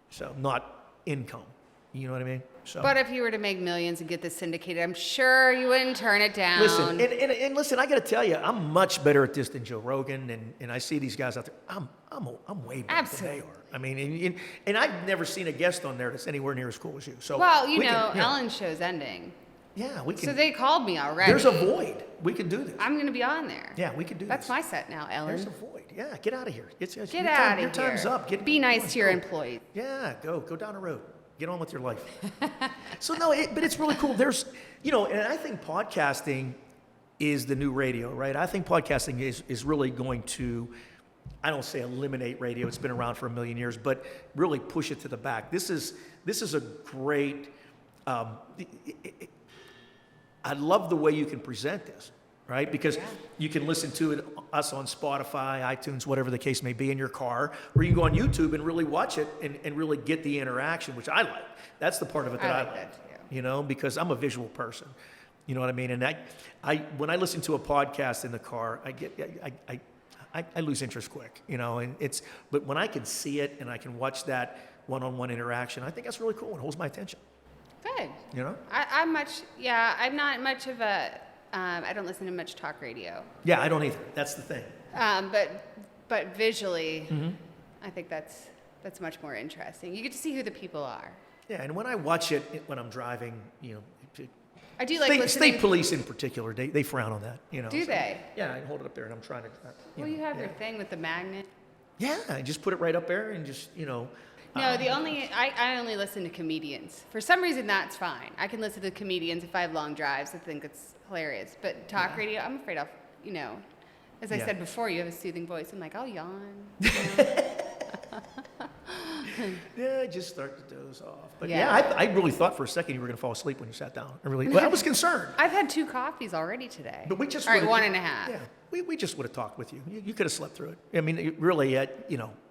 Speaker 1: So not income. You know what I mean? So.
Speaker 3: But if you were to make millions and get this syndicated, I'm sure you wouldn't turn it down.
Speaker 1: Listen, and listen, I got to tell you, I'm much better at this than Joe Rogan, and I see these guys out there. I'm way better
Speaker 3: Absolutely.
Speaker 1: than they are. I mean, and I've never seen a guest on there that's anywhere near as cool as you. So
Speaker 3: well, you
Speaker 1: we
Speaker 3: know,
Speaker 1: can,
Speaker 3: Ellen's show's ending.
Speaker 1: Yeah, we can.
Speaker 3: So they called me already.
Speaker 1: There's a void. We can do this.
Speaker 3: I'm going to be on there.
Speaker 1: Yeah, we can do
Speaker 3: That's
Speaker 1: this.
Speaker 3: my set now, Ellen.
Speaker 1: There's a void. Yeah, get out of here. It's
Speaker 3: Get
Speaker 1: your
Speaker 3: out
Speaker 1: time,
Speaker 3: of
Speaker 1: your
Speaker 3: here.
Speaker 1: time's up.
Speaker 3: Be nice
Speaker 1: go.
Speaker 3: to your employees.
Speaker 1: Yeah, go down the road. Get on with your life. So no, but it's really cool. There's, you know, and I think podcasting is the new radio, right? I think podcasting is really going to, I don't say eliminate radio. It's been around for a million years, but really push it to the back. This is a great. I love the way you can present this, right? Because you can listen to us on Spotify, iTunes, whatever the case may be, in your car, or you can go on YouTube and really watch it and really get the interaction, which I like. That's the part of it that I like.
Speaker 3: that too.
Speaker 1: You know, because I'm a visual person. You know what I mean? And I when I listen to a podcast in the car, I lose interest quick. You know, and but when I can see it and I can watch that one-on-one interaction, I think that's really cool and holds my attention.
Speaker 3: Good.
Speaker 1: You know?
Speaker 3: I'm not much of a, I don't listen to much talk radio.
Speaker 1: Yeah, I don't either. That's the thing.
Speaker 3: But visually,
Speaker 1: Mm-hmm.
Speaker 3: I think that's much more interesting. You get to see who the people are.
Speaker 1: Yeah, and when I watch it when I'm driving, you know,
Speaker 3: I do like listening.
Speaker 1: state police in particular, they frown on that. You know.
Speaker 3: Do
Speaker 1: so-
Speaker 3: they?
Speaker 1: Yeah, I hold it up there and I'm trying to.
Speaker 3: Well, you have your thing with the magnet.
Speaker 1: Yeah, I just put it right up there and just, you know.
Speaker 3: No, I only listen to comedians. For some reason, that's fine. I can listen to comedians if I have long drives. I think it's hilarious. But talk radio, I'm afraid I'll, you know, as I
Speaker 1: Yeah.
Speaker 3: said before, you have a soothing voice. I'm like, I'll yawn.
Speaker 1: Yeah, I just start to doze off. But
Speaker 3: Yeah.
Speaker 1: yeah, I really thought for a second you were going to fall asleep when you sat down. I was concerned.
Speaker 3: I've had 2 coffees already today.
Speaker 1: But we just
Speaker 3: All right,
Speaker 1: wanted-
Speaker 3: 1.5.
Speaker 1: Yeah, we just would have talked with you. You could have slept through it. I mean, really,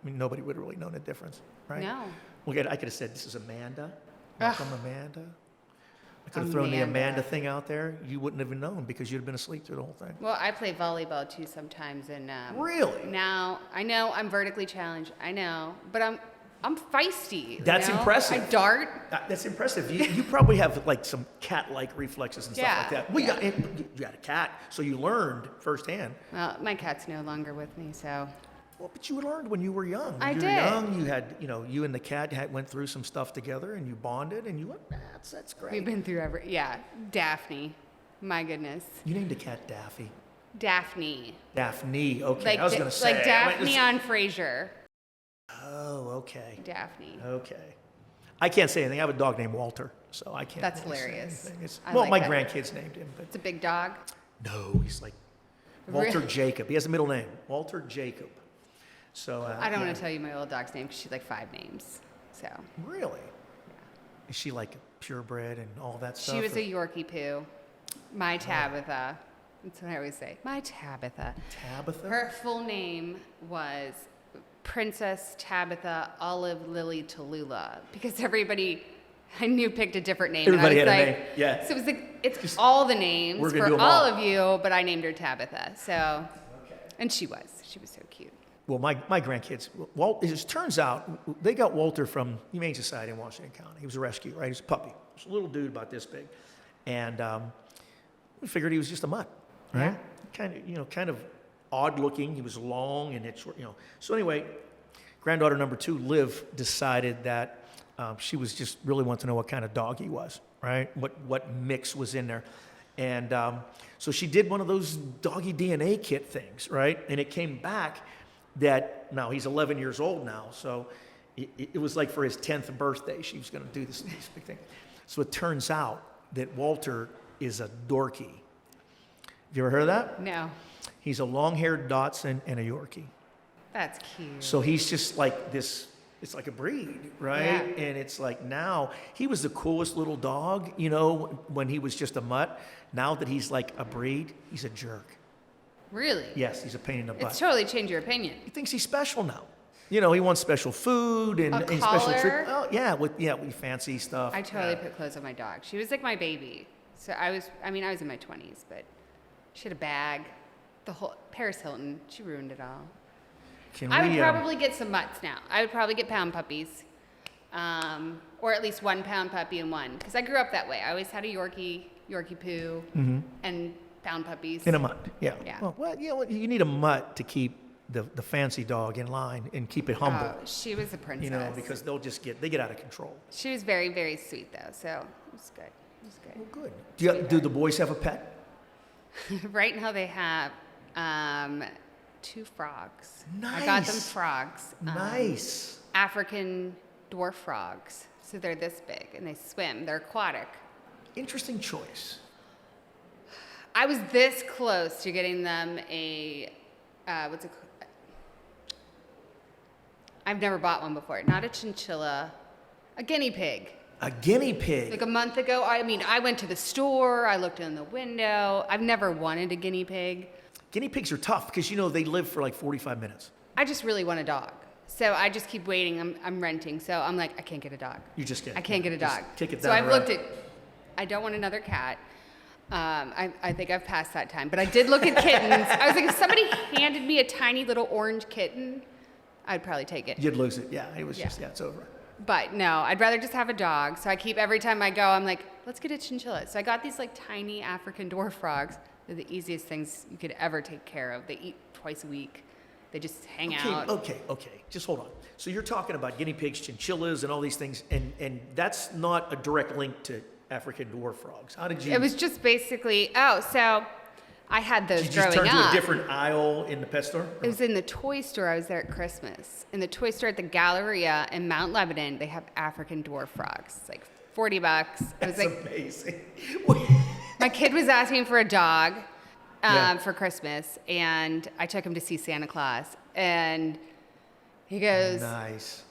Speaker 1: nobody would have really known the difference, right?
Speaker 3: No.
Speaker 1: I could have said, this is Amanda. Welcome, Amanda. I could have thrown the Amanda thing out there. You wouldn't have known because you'd have been asleep through the whole thing.
Speaker 3: Well, I play volleyball too sometimes, and
Speaker 1: really?
Speaker 3: Now I know I'm vertically challenged. I know, but I'm feisty.
Speaker 1: That's impressive.
Speaker 3: I dart.
Speaker 1: That's impressive. You probably have like some cat-like reflexes and stuff like that. Well, you got a cat, so you learned firsthand.
Speaker 3: Well, my cat's no longer with me, so.
Speaker 1: Well, but you learned when you were young.
Speaker 3: I
Speaker 1: did.
Speaker 3: You were
Speaker 1: young, you had, you and the cat went through some stuff together, and you bonded, and you went, that's great.
Speaker 3: We've been through Daphne. My goodness.
Speaker 1: You named a cat Daffy.
Speaker 3: Daphne.
Speaker 1: Daphne, okay. I was going to say.
Speaker 3: Like Daphne on Frasier.
Speaker 1: Oh, okay.
Speaker 3: Daphne.
Speaker 1: Okay. I can't say anything. I have a dog named Walter, so I can't.
Speaker 3: That's hilarious.
Speaker 1: My grandkids named him. But
Speaker 3: it's a big dog?
Speaker 1: No, he's like Walter Jacob. He has a middle name, Walter Jacob. So
Speaker 3: I don't want to tell you my old dog's name because she's like 5 names. So.
Speaker 1: Really? Yeah. Is she like purebred and all that stuff?
Speaker 3: She was a Yorkie poo. My Tabitha. That's what I always say. My Tabitha.
Speaker 1: Tabitha?
Speaker 3: Her full name was Princess Tabitha Olive Lily Tallulah because everybody I knew picked a different name.
Speaker 1: Everybody had
Speaker 3: a
Speaker 1: name. Yeah.
Speaker 3: So it was like it's all the names for all of you, but I named her Tabitha. So, and she was so cute.
Speaker 1: Well, my grandkids, it turns out they got Walter from Humane Society in Washington County. He was a rescue, right? He was a puppy. He was a little dude about this big. And we figured he was just a mutt, right? Yeah. Kind of odd looking. He was long and it's, So anyway, granddaughter number 2, Liv, decided that she was just really wanting to know what kind of dog he was, right? What mix was in there. And so she did one of those doggy DNA kit things, right? And it came back that now he's 11 years old now, so it was like for his 10th birthday she was going to do this big thing. So it turns out that Walter is a dorkie. Have you ever heard of that?
Speaker 3: No.
Speaker 1: He's a long-haired Dachshund and a Yorkie.
Speaker 3: That's cute.
Speaker 1: So he's just like this. It's like a breed, right?
Speaker 3: Yeah.
Speaker 1: And it's like now he was the coolest little dog, when he was just a mutt. Now that he's like a breed, he's a jerk.
Speaker 3: Really?
Speaker 1: Yes, he's a pain in the butt.
Speaker 3: It's totally changed your opinion.
Speaker 1: He thinks he's special now. He wants special food and special treatment. Oh, yeah, with fancy stuff.
Speaker 3: I totally put clothes on my dog. She was like my baby. So I was in my 20s, but she had a bag. The whole Paris Hilton, she ruined it all. I would probably get some mutts now. I would probably get pound puppies, or at least 1 pound puppy and one, because I grew up that way. I always had a Yorkie poo, and pound puppies.
Speaker 1: In a mutt, yeah.
Speaker 3: Well,
Speaker 1: you need a mutt to keep the fancy dog in line and keep it humble.
Speaker 3: She was a princess.
Speaker 1: Because they get out of control.
Speaker 3: She was very, very sweet though, so it was good.
Speaker 1: Well, good. Do the boys have a pet?
Speaker 3: Right now they have 2 frogs.
Speaker 1: Nice.
Speaker 3: I got them frogs.
Speaker 1: Nice.
Speaker 3: African Dwarf Frogs. So they're this big and they swim. They're aquatic.
Speaker 1: Interesting choice.
Speaker 3: I was this close to getting them I've never bought one before. Not a chinchilla, a guinea pig.
Speaker 1: A guinea pig?
Speaker 3: Like a month ago. I went to the store. I looked in the window. I've never wanted a guinea pig.
Speaker 1: Guinea pigs are tough because, they live for like 45 minutes.
Speaker 3: I just really want a dog. So I just keep waiting. I'm renting. So I'm like, I can't get a dog.
Speaker 1: You just can't.
Speaker 3: I can't get a dog.
Speaker 1: Kick it down
Speaker 3: so I've looked at, I don't want another cat. I think I've passed that time. But I did look at kittens. I was like, if somebody handed me a tiny little orange kitten, I'd probably take it.
Speaker 1: You'd lose it. Yeah, it was it's over.
Speaker 3: But no, I'd rather just have a dog. So I keep, every time I go, I'm like, let's get a chinchilla. So I got these like tiny African Dwarf Frogs. They're the easiest things you could ever take care of. They eat twice a week. They just hang out.
Speaker 1: Okay. Just hold on. So you're talking about guinea pigs, chinchillas, and all these things, and that's not a direct link to African Dwarf Frogs. How did you?
Speaker 3: It was just basically, so I had those growing up.
Speaker 1: Did you just turn to a different aisle in the pet store?
Speaker 3: It was in the toy store. I was there at Christmas. In the toy store at the Galleria in Mount Lebanon, they have African Dwarf Frogs. It's like $40.
Speaker 1: That's amazing.
Speaker 3: My kid was asking for a dog for Christmas, and I took him to see Santa Claus. And he goes,
Speaker 1: nice.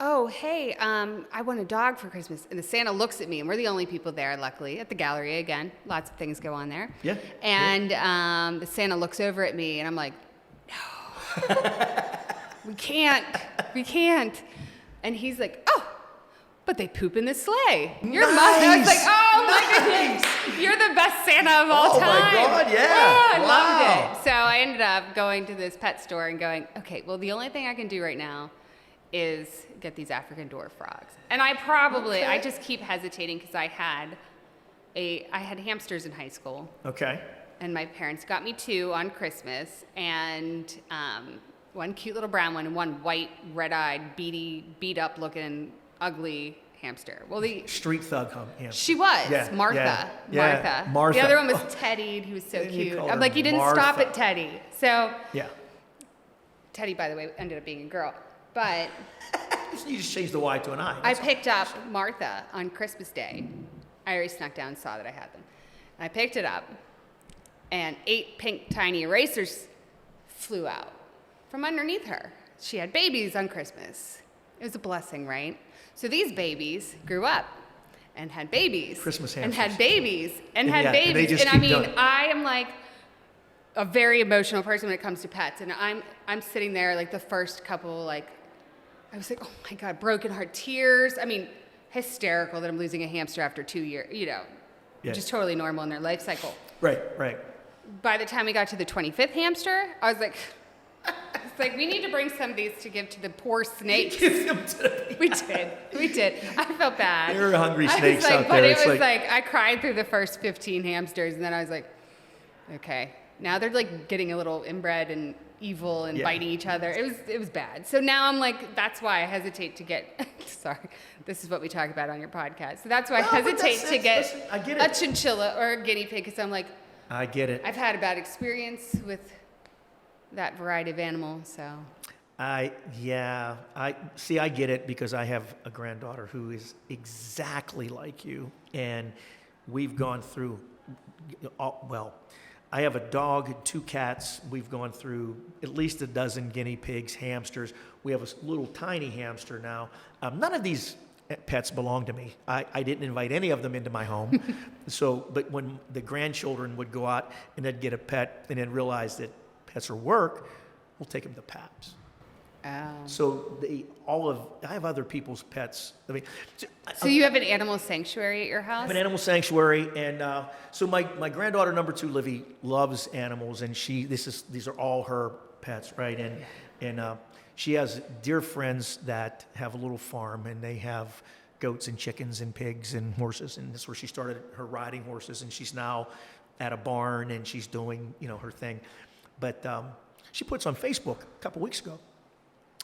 Speaker 3: oh, hey, I want a dog for Christmas. And the Santa looks at me, and we're the only people there, luckily, at the gallery again. Lots of things go on there.
Speaker 1: Yeah.
Speaker 3: And the Santa looks over at me, and I'm like, no, we can't. And he's like, oh, but they poop in the sleigh. Your mom. I was like, oh my goodness, you're the best Santa of all time.
Speaker 1: Oh my God, yeah.
Speaker 3: Oh, I
Speaker 1: Wow.
Speaker 3: loved it. So I ended up going to this pet store and going, okay, well, the only thing I can do right now is get these African Dwarf Frogs. And I just keep hesitating because I had hamsters in high school.
Speaker 1: Okay.
Speaker 3: And my parents got me 2 on Christmas, and one cute little brown one and one white, red-eyed, beat up looking, ugly hamster. Well,
Speaker 1: Street thug hamster.
Speaker 3: she was
Speaker 1: Yeah,
Speaker 3: Martha.
Speaker 1: yeah, Martha.
Speaker 3: The other one was Teddy, and he was so
Speaker 1: And you
Speaker 3: cute.
Speaker 1: called
Speaker 3: I'm
Speaker 1: her
Speaker 3: like, you didn't stop
Speaker 1: Martha.
Speaker 3: at Teddy. So
Speaker 1: Yeah.
Speaker 3: Teddy, by the way, ended up being a girl. But
Speaker 1: You just changed the Y to an I.
Speaker 3: I picked up Martha on Christmas Day. I already snuck down and saw that I had them. And I picked it up, and 8 pink tiny erasers flew out from underneath her. She had babies on Christmas. It was a blessing, right? So these babies grew up and had babies.
Speaker 1: Christmas
Speaker 3: and
Speaker 1: hamsters.
Speaker 3: had babies and
Speaker 1: And
Speaker 3: had
Speaker 1: yeah, they
Speaker 3: babies.
Speaker 1: just
Speaker 3: And I
Speaker 1: keep
Speaker 3: mean,
Speaker 1: going.
Speaker 3: I am like a very emotional person when it comes to pets. And I'm sitting there like the first couple, like, I was like, oh my God, broken heart tears. I mean, hysterical that I'm losing a hamster after 2 years,
Speaker 1: Yeah.
Speaker 3: which is totally normal in their life cycle.
Speaker 1: Right.
Speaker 3: By the time we got to the 25th hamster, I was like, it's like, we need to bring some of these to give to the poor snakes.
Speaker 1: Give them to the
Speaker 3: We did. I felt bad.
Speaker 1: There are hungry
Speaker 3: I was
Speaker 1: snakes
Speaker 3: like,
Speaker 1: out
Speaker 3: but
Speaker 1: there.
Speaker 3: it
Speaker 1: It's
Speaker 3: was
Speaker 1: like-
Speaker 3: like, I cried through the first 15 hamsters, and then I was like, okay. Now they're like getting a little inbred and evil and
Speaker 1: Yeah.
Speaker 3: biting each other. It was bad. So now I'm like, that's why I hesitate to get. Sorry, this is what we talk about on your podcast. So that's why I
Speaker 1: No, but
Speaker 3: hesitate to get
Speaker 1: listen, I get
Speaker 3: a
Speaker 1: it.
Speaker 3: chinchilla or a guinea pig because I'm like,
Speaker 1: I get it.
Speaker 3: I've had a bad experience with that variety of animal. So
Speaker 1: I get it because I have a granddaughter who is exactly like you, and we've gone through, I have a dog, 2 cats. We've gone through at least a dozen guinea pigs, hamsters. We have a little tiny hamster now. None of these pets belong to me. I didn't invite any of them into my home. But when the grandchildren would go out and they'd get a pet and then realize that pets are work, we'll take them to Paps. So I have other people's pets. I mean,
Speaker 3: so you have an animal sanctuary at your house?
Speaker 1: I have an animal sanctuary, and so my granddaughter number 2, Livy, loves animals, and these are all her pets, right? And she has dear friends that have a little farm, and they have goats and chickens and pigs and horses, and that's where she started her riding horses, and she's now at a barn and she's doing her thing. But she puts on Facebook a couple weeks ago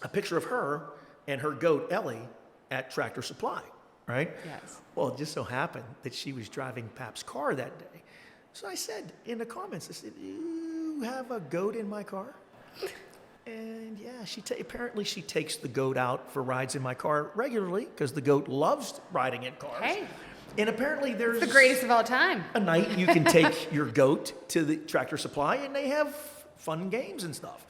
Speaker 1: a picture of her and her goat Ellie at Tractor Supply, right?
Speaker 3: Yes.
Speaker 1: Well, it just so happened that she was driving Pap's car that day. So I said in the comments, I said, "You have a goat in my car?" And yeah, apparently she takes the goat out for rides in my car regularly because the goat loves riding in cars.
Speaker 3: Hey.
Speaker 1: And apparently there's
Speaker 3: The greatest of all time.
Speaker 1: a night you can take your goat to the Tractor Supply and they have fun games and stuff.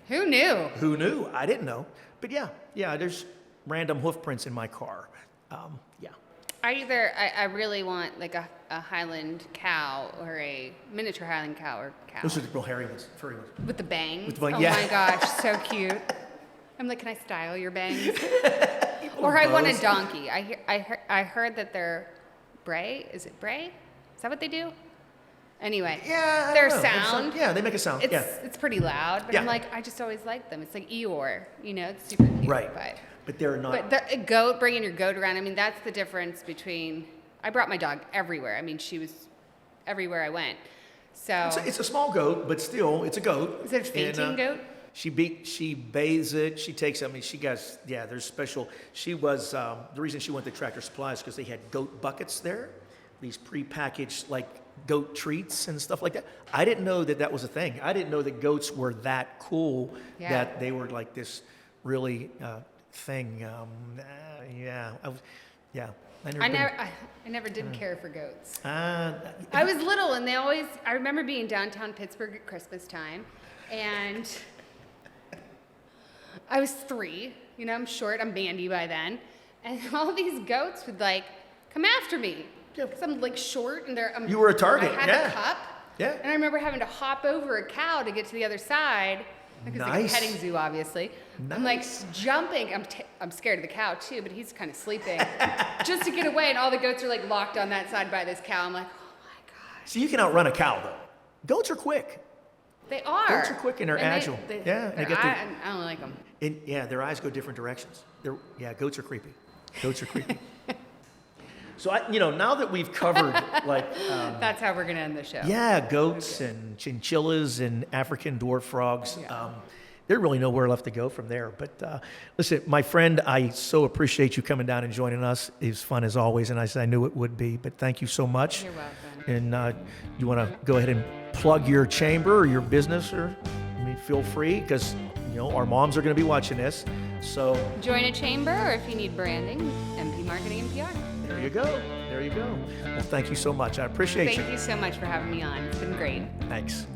Speaker 3: Who knew?
Speaker 1: Who knew? I didn't know. But yeah, there's random hoof prints in my car. Yeah.
Speaker 3: I really want like a Highland cow or a miniature Highland cow or cow.
Speaker 1: Those are the real hairy ones, furry ones.
Speaker 3: With the bangs.
Speaker 1: With the bang-
Speaker 3: Oh
Speaker 1: yeah.
Speaker 3: my gosh, so cute. I'm like, can I style your bangs? Or I want a
Speaker 1: bows.
Speaker 3: donkey. I heard that they're bray. Is it bray? Is that what they do? Anyway,
Speaker 1: Yeah, I
Speaker 3: their
Speaker 1: don't know.
Speaker 3: sound.
Speaker 1: Yeah, they make a sound.
Speaker 3: It's pretty loud, but
Speaker 1: Yeah.
Speaker 3: I'm like, I just always like them. It's like Eeyore, it's super cute.
Speaker 1: Right.
Speaker 3: But
Speaker 1: But they're not.
Speaker 3: a goat, bringing your goat around, I mean, that's the difference between, I brought my dog everywhere. I mean, she was everywhere I went. So,
Speaker 1: It's a small goat, but still, it's a goat.
Speaker 3: is it a fainting
Speaker 1: And,
Speaker 3: goat?
Speaker 1: She bathes it. She takes. There's special. She was the reason she went to Tractor Supply is because they had goat buckets there, these prepackaged like goat treats and stuff like that. I didn't know that was a thing. I didn't know that goats were that cool.
Speaker 3: Yeah.
Speaker 1: That they were like this really thing.
Speaker 3: I never did care for goats.
Speaker 1: I
Speaker 3: I was little, and I remember being downtown Pittsburgh at Christmas time, and I was 3, You know, I'm short. I'm Mandy by then. And all these goats would like come after me. Because I'm like short and
Speaker 1: You were a target,
Speaker 3: I had
Speaker 1: yeah.
Speaker 3: a cup.
Speaker 1: Yeah.
Speaker 3: And I remember having to hop over a cow to get to the other side. Because it's like a
Speaker 1: Nice.
Speaker 3: petting zoo, obviously. I'm like jumping. I'm scared of the cow too, but he's kind of sleeping. Just to get away, and all the goats are like locked on that side by this cow. I'm like, oh my gosh.
Speaker 1: So you can outrun a cow, though. Goats are quick.
Speaker 3: They are.
Speaker 1: Goats are quick and they're agile. Yeah, and they get
Speaker 3: I don't like them.
Speaker 1: Yeah, their eyes go different directions. Goats are creepy. Goats are creepy. So now that we've covered like
Speaker 3: That's how we're gonna end the show.
Speaker 1: yeah, goats and chinchillas and African dwarf frogs. There's really nowhere left to go from there. But listen, my friend, I so appreciate you coming down and joining us. It was fun as always, and I knew it would be. But thank you so much.
Speaker 3: You're welcome.
Speaker 1: And you want to go ahead and plug your chamber or your business, or feel free, because our moms are going to be watching this. So
Speaker 3: Join a chamber, or if you need branding, MP Marketing and PR.
Speaker 1: there you go. There you go. Well, thank you so much. I appreciate you.
Speaker 3: Thank you so much for having me on. It's been great.
Speaker 1: Thanks.